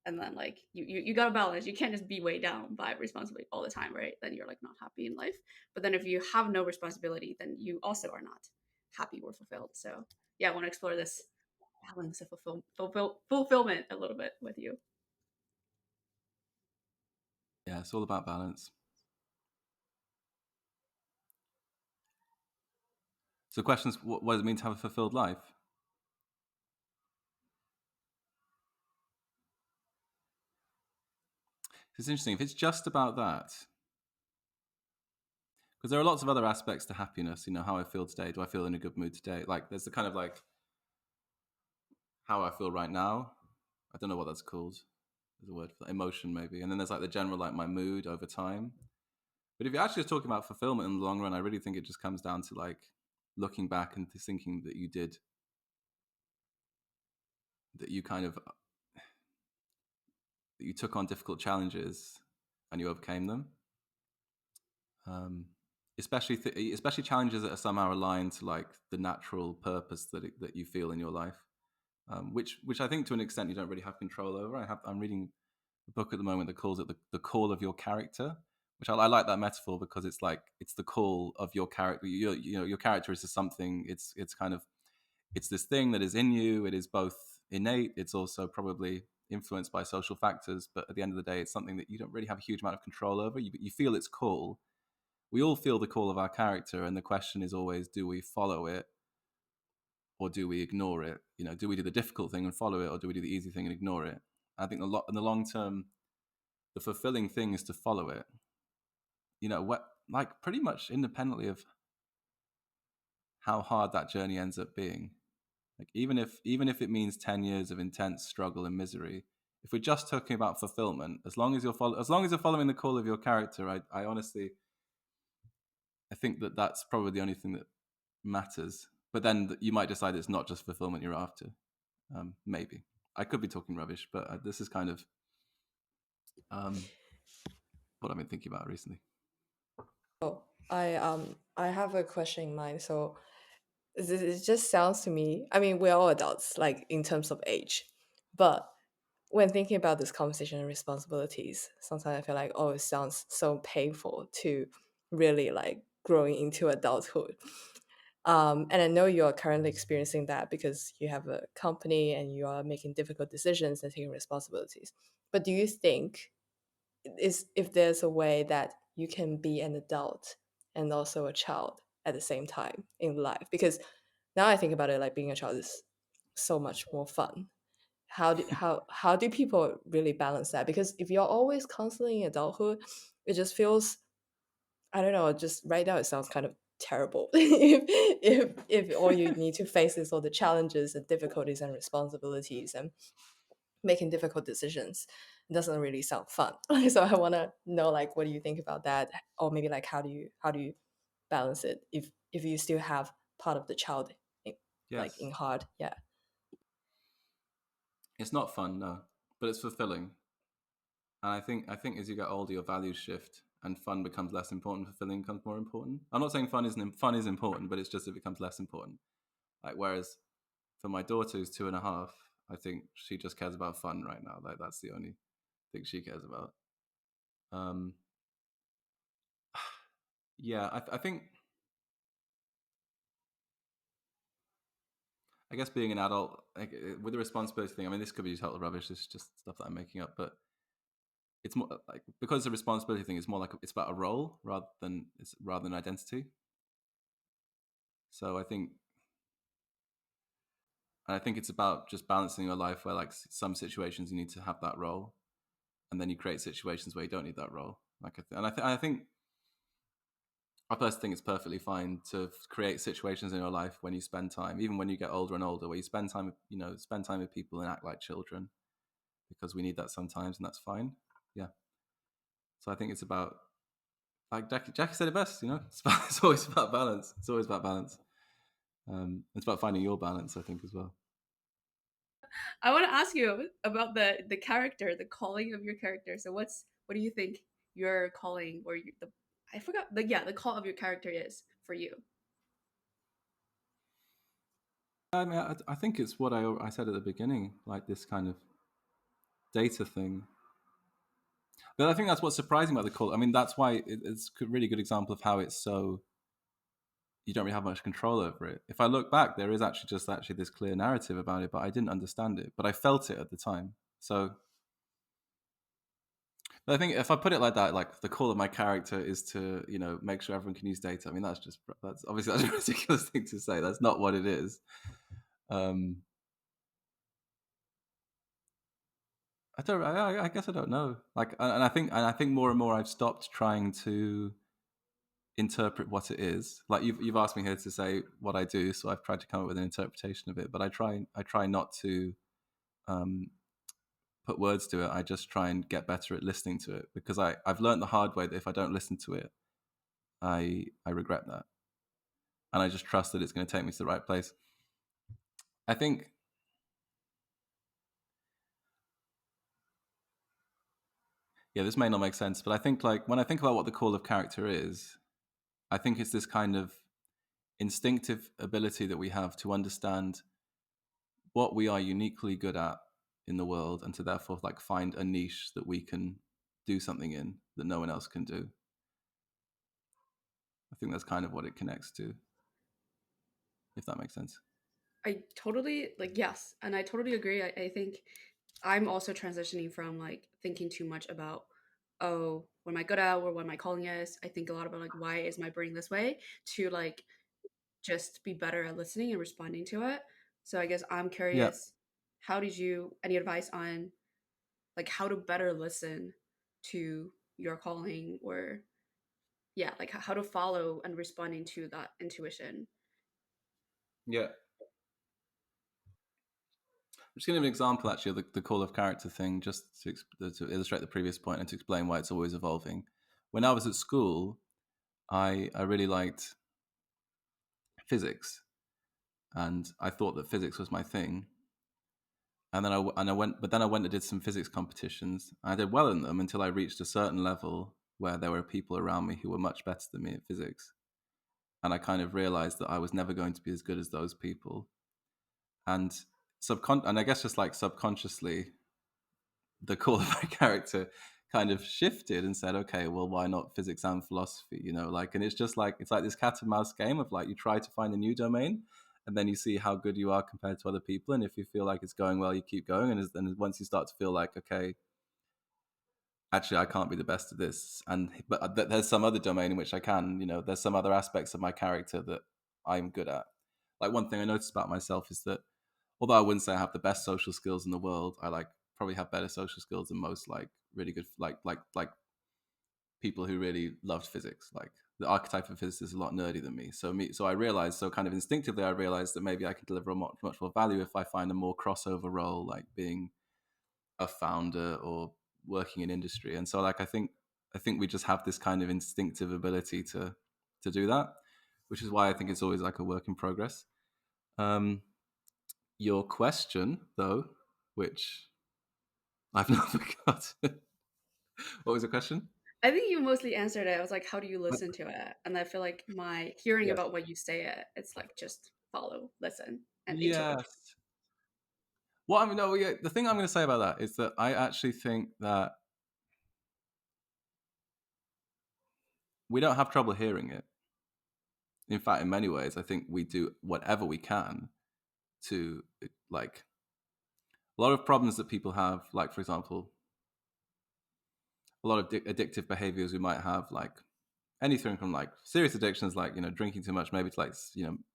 And then like you gotta balance. You can't just be weighed down by responsibility all the time, right? Then you're like not happy in life. But then if you have no responsibility, then you also are not happy or fulfilled. So yeah, I want to explore this balance of fulfillment a little bit with you. Yeah, it's all about balance. So the question is, what does it mean to have a fulfilled life? It's interesting. If it's just about that, because there are lots of other aspects to happiness. How I feel today. Do I feel in a good mood today? Like there's the kind of like how I feel right now. I don't know what that's called. There's a word for that. Emotion maybe. And then there's like the general like my mood over time. But if you're actually just talking about fulfillment in the long run, I really think it just comes down to like looking back and thinking that you kind of that you took on difficult challenges and you overcame them. Especially challenges that are somehow aligned to like the natural purpose that you feel in your life, which I think to an extent you don't really have control over. I'm reading a book at the moment that calls it the call of your character, which I like that metaphor because it's like it's the call of your character. Your character is just something. It's kind of it's this thing that is in you. It is both innate. It's also probably influenced by social factors. But at the end of the day, it's something that you don't really have a huge amount of control over. You feel its call. We all feel the call of our character, and the question is always: do we follow it, or do we ignore it? Do we do the difficult thing and follow it, or do we do the easy thing and ignore it? I think in the long term, the fulfilling thing is to follow it. What like pretty much independently of how hard that journey ends up being. Like even if it means 10 years of intense struggle and misery, if we're just talking about fulfillment, as long as you're following the call of your character, I honestly I think that that's probably the only thing that matters. But then you might decide it's not just fulfillment you're after. Maybe I could be talking rubbish, but this is kind of what I've been thinking about recently. Oh, I have a question in mind. So it just sounds to me. I mean, we're all adults, like in terms of age, but when thinking about this conversation and responsibilities, sometimes I feel like, oh, it sounds so painful to really like growing into adulthood. And I know you're currently experiencing that because you have a company and you are making difficult decisions and taking responsibilities. But do you think is if there's a way that you can be an adult and also a child at the same time in life? Because now I think about it, like being a child is so much more fun. How do people really balance that? Because if you're always constantly in adulthood, it just feels, I don't know, just right now it sounds kind of terrible. If all you need to face is all the challenges and difficulties and responsibilities and making difficult decisions, it doesn't really sound fun. So I want to know, like, what do you think about that? Or maybe like how do you balance it if you still have part of the child in, like Yes, in heart? Yeah. it's not fun, no, but it's fulfilling. And I think as you get older, your values shift, and fun becomes less important. Fulfilling becomes more important. I'm not saying fun is important, but it's just it becomes less important. Like whereas for my daughter who's 2.5, I think she just cares about fun right now. Like that's the only thing she cares about. Um, yeah, I think I guess being an adult like, with the responsibility thing. I mean, this could be total rubbish. This is just stuff that I'm making up, but it's more like because the responsibility thing is more like it's about a role rather than identity. So I think it's about just balancing your life where like some situations you need to have that role, and then you create situations where you don't need that role. I think I personally think it's perfectly fine to create situations in your life when you spend time, even when you get older and older, where you spend time with people and act like children, because we need that sometimes, and that's fine. Yeah. So I think it's about like Jackie said it best. It's always about balance. It's always about balance. It's about finding your balance, I think, as well. I want to ask you about the character, the calling of your character. So what do you think your calling or the I forgot the call of your character is for you? I mean, I think it's what I said at the beginning, like this kind of data thing. But I think that's what's surprising about the call. I mean, that's why it's a really good example of how it's so you don't really have much control over it. If I look back, there is actually this clear narrative about it, but I didn't understand it, but I felt it at the time. So but I think if I put it like that, like the call of my character is to, make sure everyone can use data. I mean, that's obviously that's a ridiculous thing to say. That's not what it is. I guess I don't know. Like, and I think more and more I've stopped trying to interpret what it is. Like you've asked me here to say what I do, so I've tried to come up with an interpretation of it. But I try not to um, put words to it. I just try and get better at listening to it, because I've learned the hard way that if I don't listen to it, I regret that, and I just trust that it's going to take me to the right place. I think. Yeah, this may not make sense, but I think like when I think about what the call of character is, I think it's this kind of instinctive ability that we have to understand what we are uniquely good at in the world, and to therefore like find a niche that we can do something in that no one else can do. I think that's kind of what it connects to, if that makes sense. I totally yes, and I totally agree. I think I'm also transitioning from like thinking too much about, oh, what am I good at or what my calling is. I think a lot about like, why is my brain this way, to like just be better at listening and responding to it. So I guess I'm Yeah. curious, how did you, any advice on like how to better listen to your calling, or yeah, like how to follow and responding to that intuition? Yeah. I'm just going to give an example actually of the call of character thing, just to illustrate the previous point and to explain why it's always evolving. When I was at school, I really liked physics, and I thought that physics was my thing. And then I went, but then I went and did some physics competitions. I did well in them until I reached a certain level where there were people around me who were much better than me at physics, and I kind of realized that I was never going to be as good as those people. And and I guess just like subconsciously, the call of my character kind of shifted and said, okay, well, why not physics and philosophy? Like, and it's just like it's like this cat and mouse game of like you try to find a new domain, and then you see how good you are compared to other people, and if you feel like it's going well, you keep going, and then once you start to feel like, okay, actually I can't be the best at this, but there's some other domain in which I can, there's some other aspects of my character that I'm good at. Like one thing I noticed about myself is that although I wouldn't say I have the best social skills in the world, I like probably have better social skills than most like really good like people who really loved physics. Like the archetype of physicist is a lot nerdy than me. So I realized, so kind of instinctively I realized that maybe I can deliver much more value if I find a more crossover role, like being a founder or working in industry. And so like I think we just have this kind of instinctive ability to do that, which is why I think it's always like a work in progress. Um, your question, though, which I've not forgotten. What was the question? I think you mostly answered it. I was like, how do you listen to it? And I feel like my hearing Yes. about what you say it's like just follow, listen, and intuit. Yes. Well, I mean, no, yeah, the thing I'm going to say about that is that I actually think that we don't have trouble hearing it. In fact, in many ways, I think we do whatever we can to, like, a lot of problems that people have, like, for example, a lot of addictive behaviors we might have, like anything from like serious addictions, like, drinking too much, maybe to like,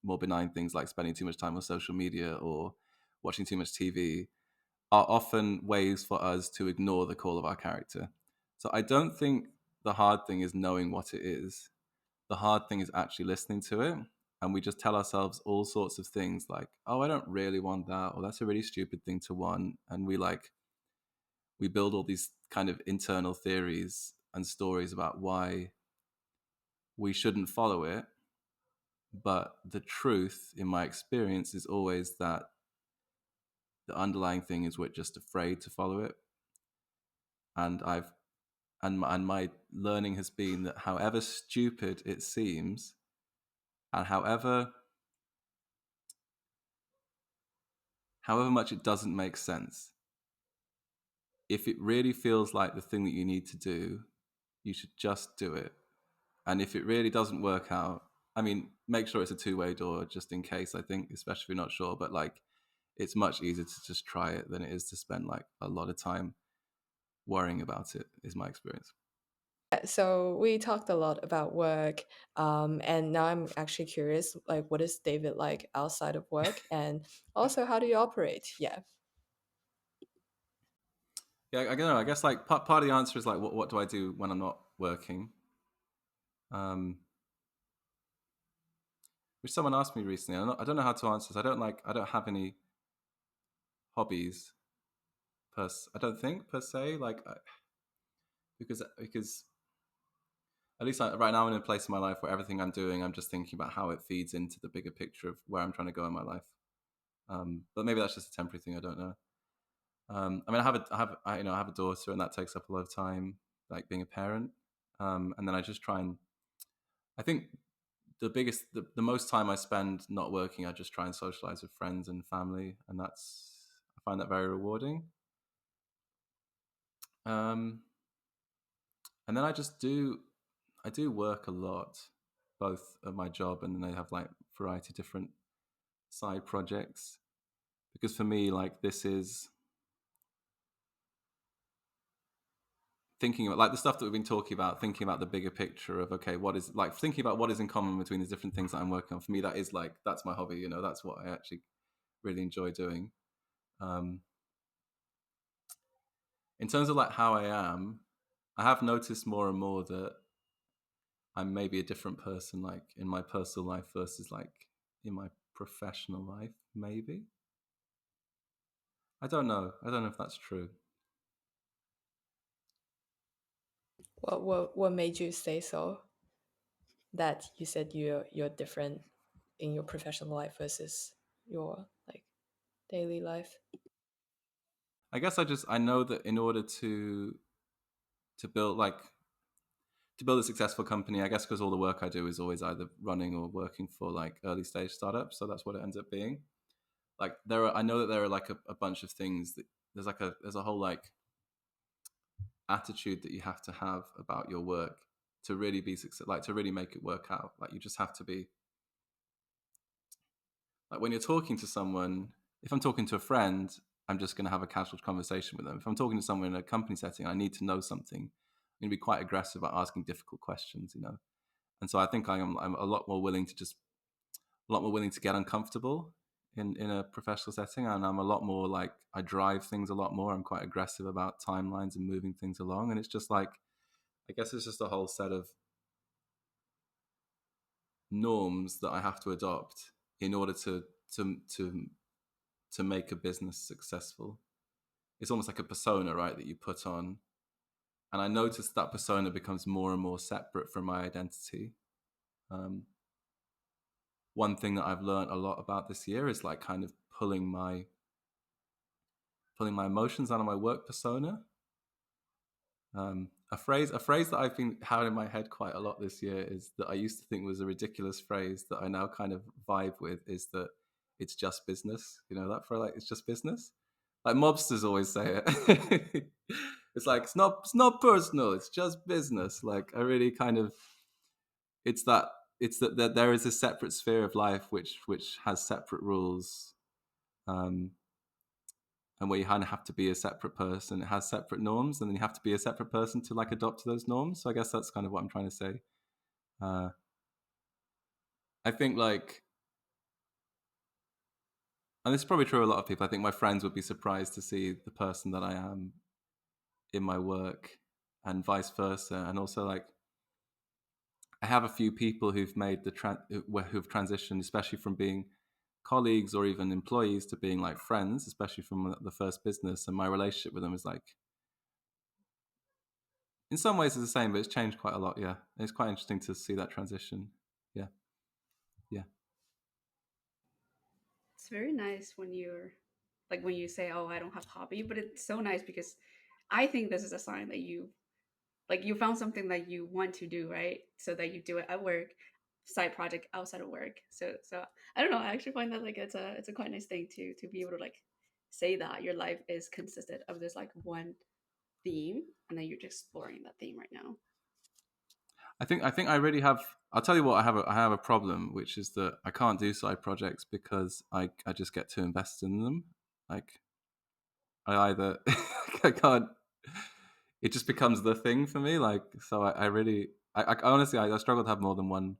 more benign things like spending too much time on social media or watching too much TV, are often ways for us to ignore the call of our character. So I don't think the hard thing is knowing what it is. The hard thing is actually listening to it. And we just tell ourselves all sorts of things like, oh, I don't really want that, or that's a really stupid thing to want. And we build all these kind of internal theories and stories about why we shouldn't follow it. But the truth, in my experience, is always that the underlying thing is we're just afraid to follow it. And my learning has been that however stupid it seems, and however much it doesn't make sense, if it really feels like the thing that you need to do, you should just do it. And if it really doesn't work out, I mean, make sure it's a two-way door just in case, I think, especially if you're not sure. But like, it's much easier to just try it than it is to spend like a lot of time worrying about it, is my experience. So we talked a lot about work, and now I'm actually curious, like, what is David like outside of work, and also how do you operate? Yeah. Yeah, I don't know. I guess like part of the answer is like, what do I do when I'm not working? Which someone asked me recently. I don't know how to answer this. I don't have any hobbies I don't think per se, because at least right now I'm in a place in my life where everything I'm doing, I'm just thinking about how it feeds into the bigger picture of where I'm trying to go in my life. But maybe that's just a temporary thing. I don't know. I mean, I have a daughter, and that takes up a lot of time, like being a parent. And then I just try and, I think the most time I spend not working, I just try and socialize with friends and family, and I find that very rewarding. Um, and then I do work a lot, both at my job, and then I have like variety of different side projects. Because for me, like this is thinking about like the stuff that we've been talking about, thinking about the bigger picture of okay, what is like thinking about what is in common between the different things that I'm working on. For me, that is like that's my hobby. You know, that's what I actually really enjoy doing. Um, in terms of like how I am, I have noticed more and more that I'm maybe a different person, like in my personal life versus like in my professional life. Maybe I don't know. I don't know if that's true. What made you say so? That you said you're different in your professional life versus your like daily life. I guess I know that in order to build like to build a successful company, I guess because all the work I do is always either running or working for like early stage startups, so that's what it ends up being. Like I know that there are like a bunch of things that there's a whole like attitude that you have to have about your work to really be success, like to really make it work out. Like you just have to be like when you're talking to someone. If I'm talking to a friend, I'm just going to have a casual conversation with them. If I'm talking to someone in a company setting, I need to know something. I'm going to be quite aggressive about asking difficult questions, you know. And so I think I'm a lot more willing to just a lot more willing to get uncomfortable in a professional setting, and I'm a lot more like I drive things a lot more. I'm quite aggressive about timelines and moving things along, and it's just like I guess it's just a whole set of norms that I have to adopt in order to to to make a business successful. It's almost like a persona, right, that you put on. And I noticed that persona becomes more and more separate from my identity. Um, one thing that I've learned a lot about this year is like kind of pulling my emotions out of my work persona. A phrase that I've been having in my head quite a lot this year is that I used to think was a ridiculous phrase that I now kind of vibe with is that it's just business. You know that for like it's just business. Like mobsters always say it. It's like it's not personal. It's just business. Like I really kind of it's that that there is a separate sphere of life which has separate rules. Um, and where you kind of have to be a separate person. It has separate norms, and then you have to be a separate person to like adopt to those norms. So I guess that's kind of what I'm trying to say. Uh, I think like, and this is probably true of a lot of people. I think my friends would be surprised to see the person that I am in my work, and vice versa. And also like, I have a few people who've made who've transitioned, especially from being colleagues or even employees to being like friends, especially from the first business. And my relationship with them is like in some ways it's the same, but it's changed quite a lot. Yeah, it's quite interesting to see that transition. Yeah, yeah. It's very nice when you're like when you say, "Oh, I don't have hobby," but it's so nice because I think this is a sign that you found something that you want to do, right? So that you do it at work, side project outside of work. So I don't know. I actually find that like it's a quite nice thing to be able to like say that your life is consistent of this like one theme, and then you're just exploring that theme right now? I think I really have. I'll tell you what, I have a problem, which is that I can't do side projects because I just get too invested in them. Like I either I can't. It just becomes the thing for me. Like so, I really I honestly I struggle to have more than one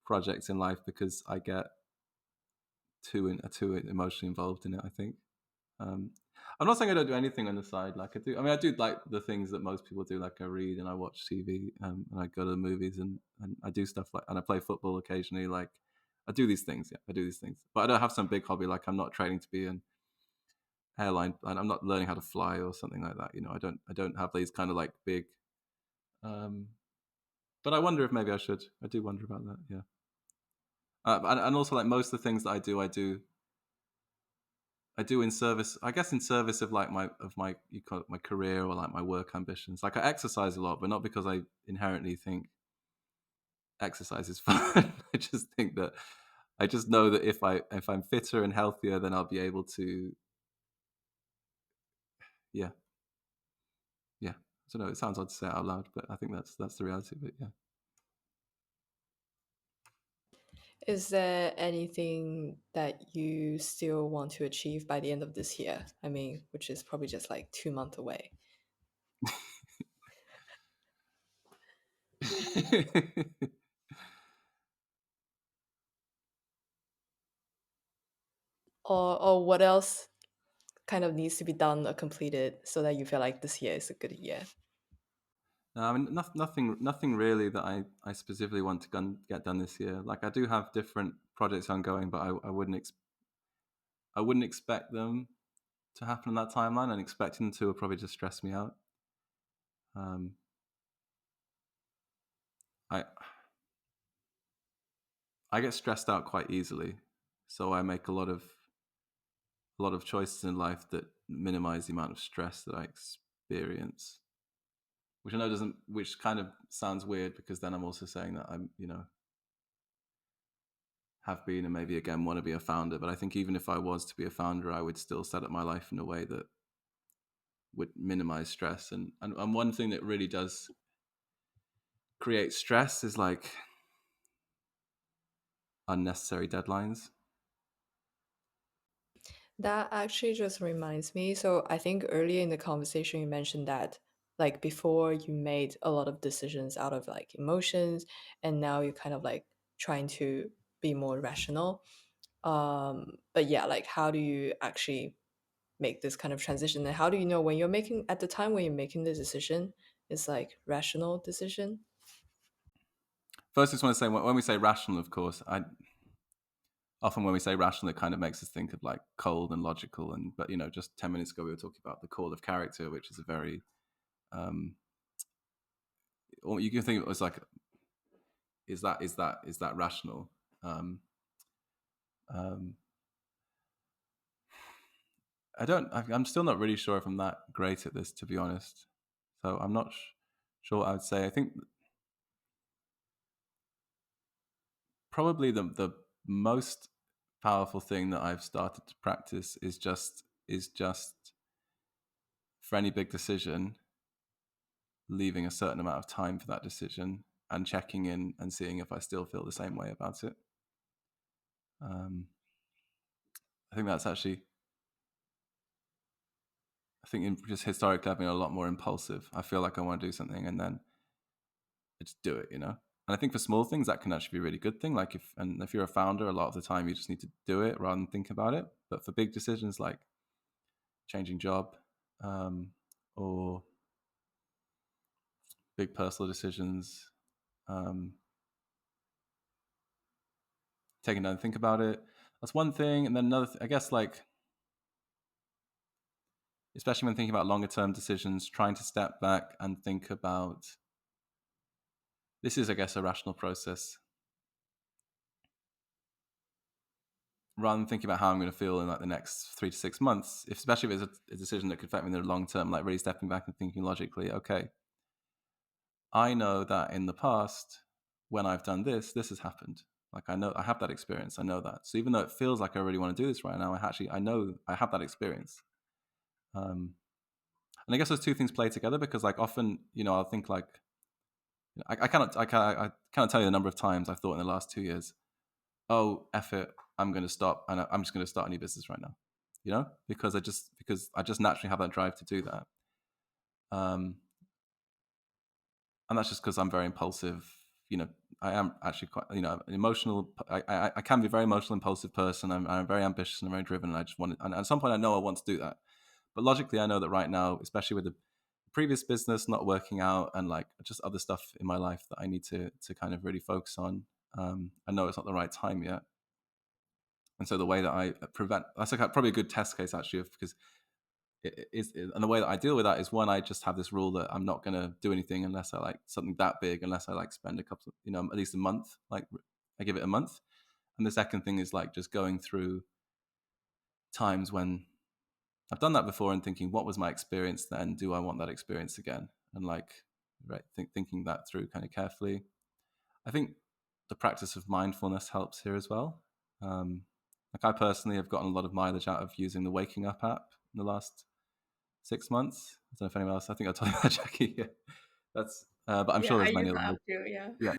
project in life because I get too emotionally involved in it. I think. Um, I'm not saying I don't do anything on the side. Like I do. I mean, I do like the things that most people do. Like I read and I watch TV, and I go to the movies and I do stuff like, and I play football occasionally. Like I do these things. Yeah, I do these things. But I don't have some big hobby. Like I'm not training to be an airline, and I'm not learning how to fly or something like that. You know, I don't have these kind of like big. Um, but I wonder if maybe I should. I do wonder about that. Yeah. And also like most of the things that I do in service, I guess, in service of like my you call it my career or like my work ambitions. Like I exercise a lot, but not because I inherently think exercise is fun. I just think that I just know that if I'm fitter and healthier, then I'll be able to, yeah, yeah. I don't know. It sounds odd to say it out loud, but I think that's the reality of it. Yeah. Is there anything that you still want to achieve by the end of this year? I mean, which is probably just like 2 months away. Or what else kind of needs to be done or completed so that you feel like this year is a good year? No, I mean, nothing really that I specifically want to get done this year. Like I do have different projects ongoing, but I wouldn't expect them to happen in that timeline, and expecting them to will probably just stress me out. Um, I I get stressed out quite easily, so I make a lot of choices in life that minimize the amount of stress that I experience. Which I know doesn't, which kind of sounds weird because then I'm also saying that I'm, you know, have been and maybe again want to be a founder. But I think even if I was to be a founder, I would still set up my life in a way that would minimize stress. And one thing that really does create stress is like unnecessary deadlines. That actually just reminds me. So I think earlier in the conversation, you mentioned that like before you made a lot of decisions out of like emotions, and now you're kind of like trying to be more rational. But yeah, like how do you actually make this kind of transition? And how do you know when you're making at the time when you're making the decision, it's like rational decision? First, I just want to say when we say rational, of course, I often when we say rational, it kind of makes us think of like cold and logical. And but you know, just 10 minutes ago we were talking about the call of character, which is a very or you can think of it as like is that rational? Um, um, I'm still not really sure if I'm that great at this, to be honest. So I'm not sure what I would say. I think probably the most powerful thing that I've started to practice is just for any big decision, leaving a certain amount of time for that decision and checking in and seeing if I still feel the same way about it. Um, I think that's actually. I think just historically, I've been a lot more impulsive. I feel like I want to do something, and then I just do it, you know. And I think for small things, that can actually be a really good thing. Like if you're a founder, a lot of the time you just need to do it rather than think about it. But for big decisions like changing job, or big personal decisions, um, taking time to think about it. That's one thing. And then another, I guess, like, especially when thinking about longer term decisions, trying to step back and think about this is, I guess, a rational process. Rather than thinking about how I'm going to feel in like the next 3 to 6 months, especially if it's a decision that could affect me in the long term, like really stepping back and thinking logically, okay, I know that in the past, when I've done this, this has happened. Like I know I have that experience. I know that. So even though it feels like I really want to do this right now, I know I have that experience. And I guess those two things play together, because like often, I'll think like, I cannot tell you the number of times I've thought in the last 2 years, oh, F it, I'm going to stop and I'm just going to start a new business right now, because I just naturally have that drive to do that. And that's just because I'm very impulsive. I am actually quite, emotional. I can be a very emotional, impulsive person. I'm very ambitious and very driven, and I just want to, and at some point I know I want to do that. But logically, I know that right now, especially with the previous business not working out and like just other stuff in my life that I need to kind of really focus on, I know it's not the right time yet. And so the way that I prevent, that's like probably a good test case actually, because and the way that I deal with that is, one, I just have this rule that I'm not going to do anything unless I like something that big, unless I like spend a couple of, at least a month, like I give it a month. And the second thing is like just going through times when I've done that before and thinking, what was my experience then? Do I want that experience again? And like, right, thinking that through kind of carefully. I think the practice of mindfulness helps here as well. Like I personally have gotten a lot of mileage out of using the Waking Up app in the last 6 months. I don't know if anyone else. I think I told you that, Jackie. Yeah. That's. But I'm Yeah, sure I there's many use other the app ways. too. Yeah. Yeah,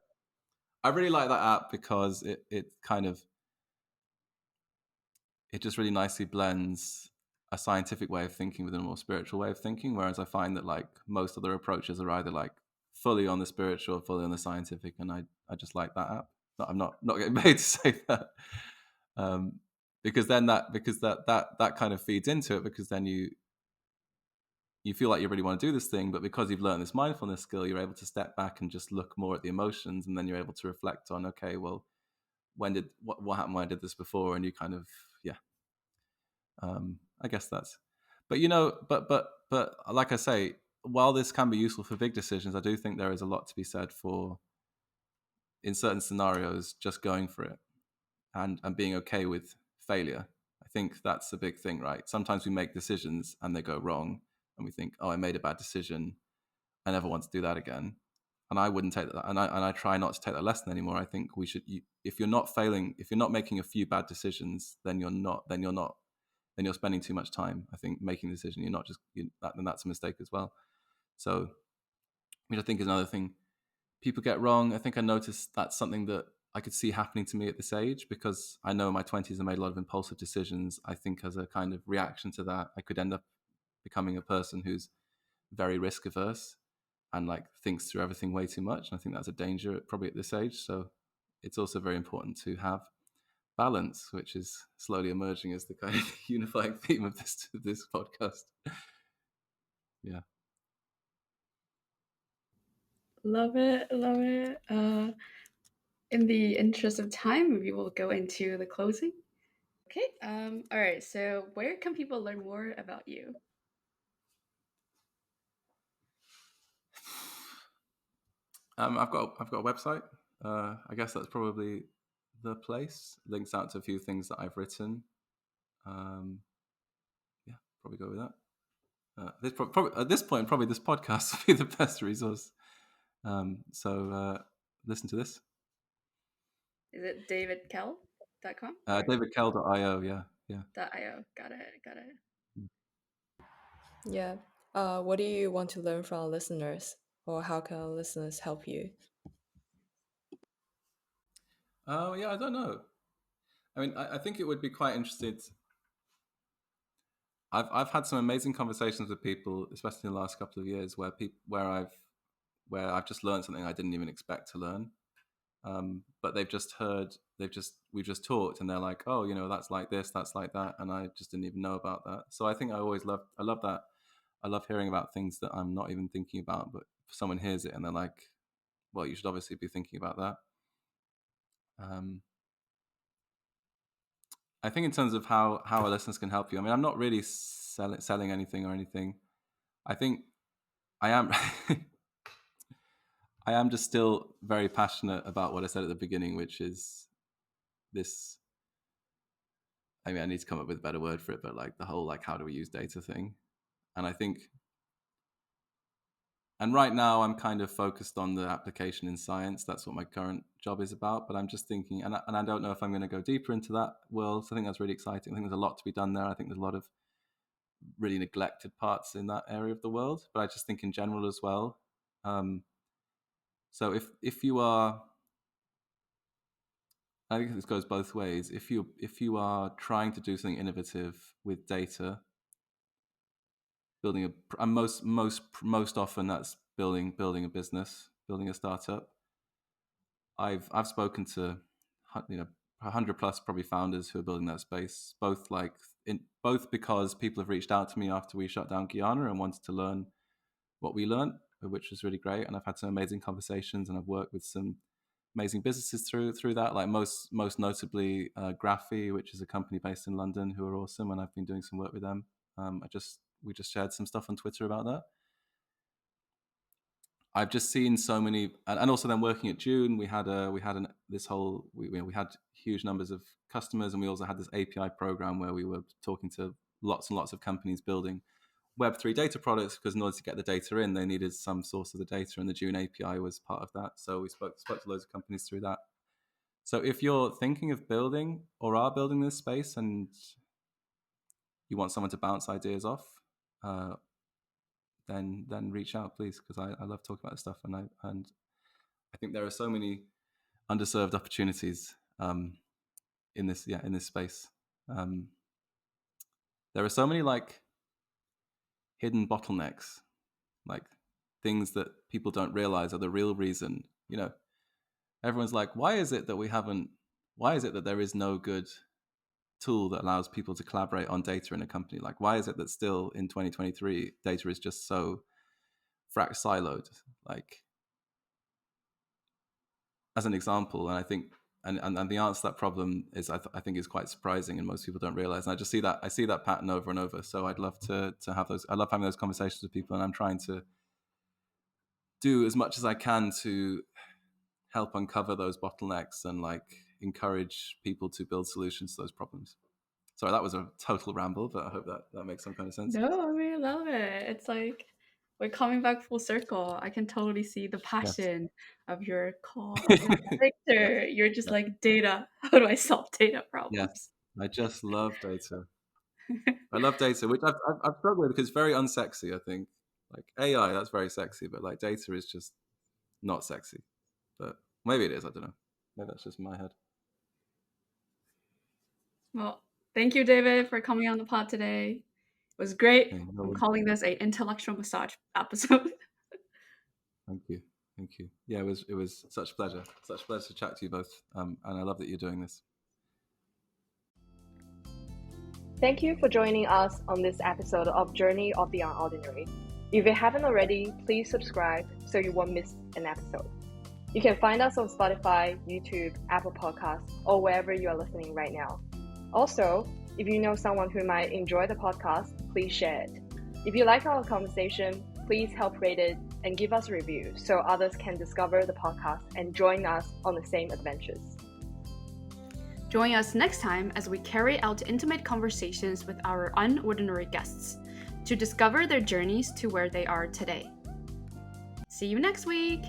I really like that app because it kind of, it just really nicely blends a scientific way of thinking with a more spiritual way of thinking. Whereas I find that like most other approaches are either like fully on the spiritual or fully on the scientific, and I just like that app. I'm not getting paid to say that. Because then that kind of feeds into it, because then you feel like you really want to do this thing, but because you've learned this mindfulness skill, you're able to step back and just look more at the emotions, and then you're able to reflect on, okay, well, what happened when I did this before, and you kind of, yeah. I guess that's, but but like I say, while this can be useful for big decisions, I do think there is a lot to be said for, in certain scenarios, just going for it and being okay with failure. I think that's a big thing, right? Sometimes we make decisions and they go wrong, and we think, oh, I made a bad decision, I never want to do that again. And I wouldn't take that, and I try not to take that lesson anymore. I think we should, if you're not failing, if you're not making a few bad decisions, then you're spending too much time, I think, making a decision. You're not just, then that's a mistake as well. So, which I think is another thing people get wrong. I think I noticed that's something that I could see happening to me at this age, because I know in my 20s I made a lot of impulsive decisions. I think as a kind of reaction to that, I could end up becoming a person who's very risk averse and like thinks through everything way too much. And I think that's a danger probably at this age. So it's also very important to have balance, which is slowly emerging as the kind of unifying theme of this podcast. Yeah. Love it. Love it. In the interest of time, we will go into the closing. Okay. All right. So, where can people learn more about you? I've got a website. I guess that's probably the place. Links out to a few things that I've written. Yeah, probably go with that. At this point, probably this podcast will be the best resource. So listen to this. Is it davidkell.com? DavidKell.io. Yeah. .io. Got it. Yeah. What do you want to learn from our listeners, or how can our listeners help you? Oh, yeah, I don't know. I mean, I think it would be quite interesting. I've had some amazing conversations with people, especially in the last couple of years, where I've just learned something I didn't even expect to learn. But we've just talked, and they're like, oh, that's like this, that's like that, and I just didn't even know about that. So I think I love that. I love hearing about things that I'm not even thinking about, but someone hears it and they're like, well, you should obviously be thinking about that. I think in terms of how our listeners can help you, I mean, I'm not really selling anything or anything. I think I am. I am just still very passionate about what I said at the beginning, which is this. I mean, I need to come up with a better word for it, but like the whole like how do we use data thing, and I think. And right now, I'm kind of focused on the application in science. That's what my current job is about. But I'm just thinking, and I don't know if I'm going to go deeper into that world. So I think that's really exciting. I think there's a lot to be done there. I think there's a lot of really neglected parts in that area of the world. But I just think in general as well. So if you are, I think this goes both ways. If you are trying to do something innovative with data, building and most often that's building a business, building a startup. I've spoken to 100 plus probably founders who are building that space, both because people have reached out to me after we shut down Gyana and wanted to learn what we learned, which was really great. And I've had some amazing conversations, and I've worked with some amazing businesses through that, like most notably Graphy, which is a company based in London, who are awesome, and I've been doing some work with them. We just shared some stuff on Twitter about that. I've just seen so many, and also then working at June, we had huge numbers of customers, and we also had this API program where we were talking to lots and lots of companies building Web3 data products, because in order to get the data in, they needed some source of the data, and the June API was part of that. So we spoke to loads of companies through that. So if you're thinking of building or are building this space and you want someone to bounce ideas off, then reach out, please, because I love talking about this stuff, and I think there are so many underserved opportunities in this space. There are so many like hidden bottlenecks, like things that people don't realize are the real reason. Everyone's like, why is it that there is no good tool that allows people to collaborate on data in a company? Like, why is it that still in 2023 data is just so siloed? Like, as an example, and I think and the answer to that problem is I think is quite surprising, and most people don't realize. And I see that pattern over and over. So I'd love to have those. I love having those conversations with people, and I'm trying to do as much as I can to help uncover those bottlenecks and like encourage people to build solutions to those problems. Sorry, that was a total ramble, but I hope that makes some kind of sense. No, I mean, I love it. It's like we're coming back full circle. I can totally see the passion of your call, your character. Yes. You're just Yes. like data. How do I solve data Yes. problems? I just love data. I love data, which I've struggled with because it's very unsexy, I think. Like AI, that's very sexy, but like data is just not sexy. But maybe it is, I don't know. Maybe that's just in my head. Well, thank you, David, for coming on the pod today. It was great. Okay, I'm well, calling this a intellectual massage episode. thank you. Yeah, it was such a pleasure to chat to you both, and I love that you're doing this. Thank you for joining us on this episode of Journey of the Unordinary. If you haven't already, please subscribe so you won't miss an episode. You can find us on Spotify, YouTube, Apple Podcasts, or wherever you are listening right now. Also, if you know someone who might enjoy the podcast, please share it. If you like our conversation, please help rate it and give us a review so others can discover the podcast and join us on the same adventures. Join us next time as we carry out intimate conversations with our unordinary guests to discover their journeys to where they are today. See you next week!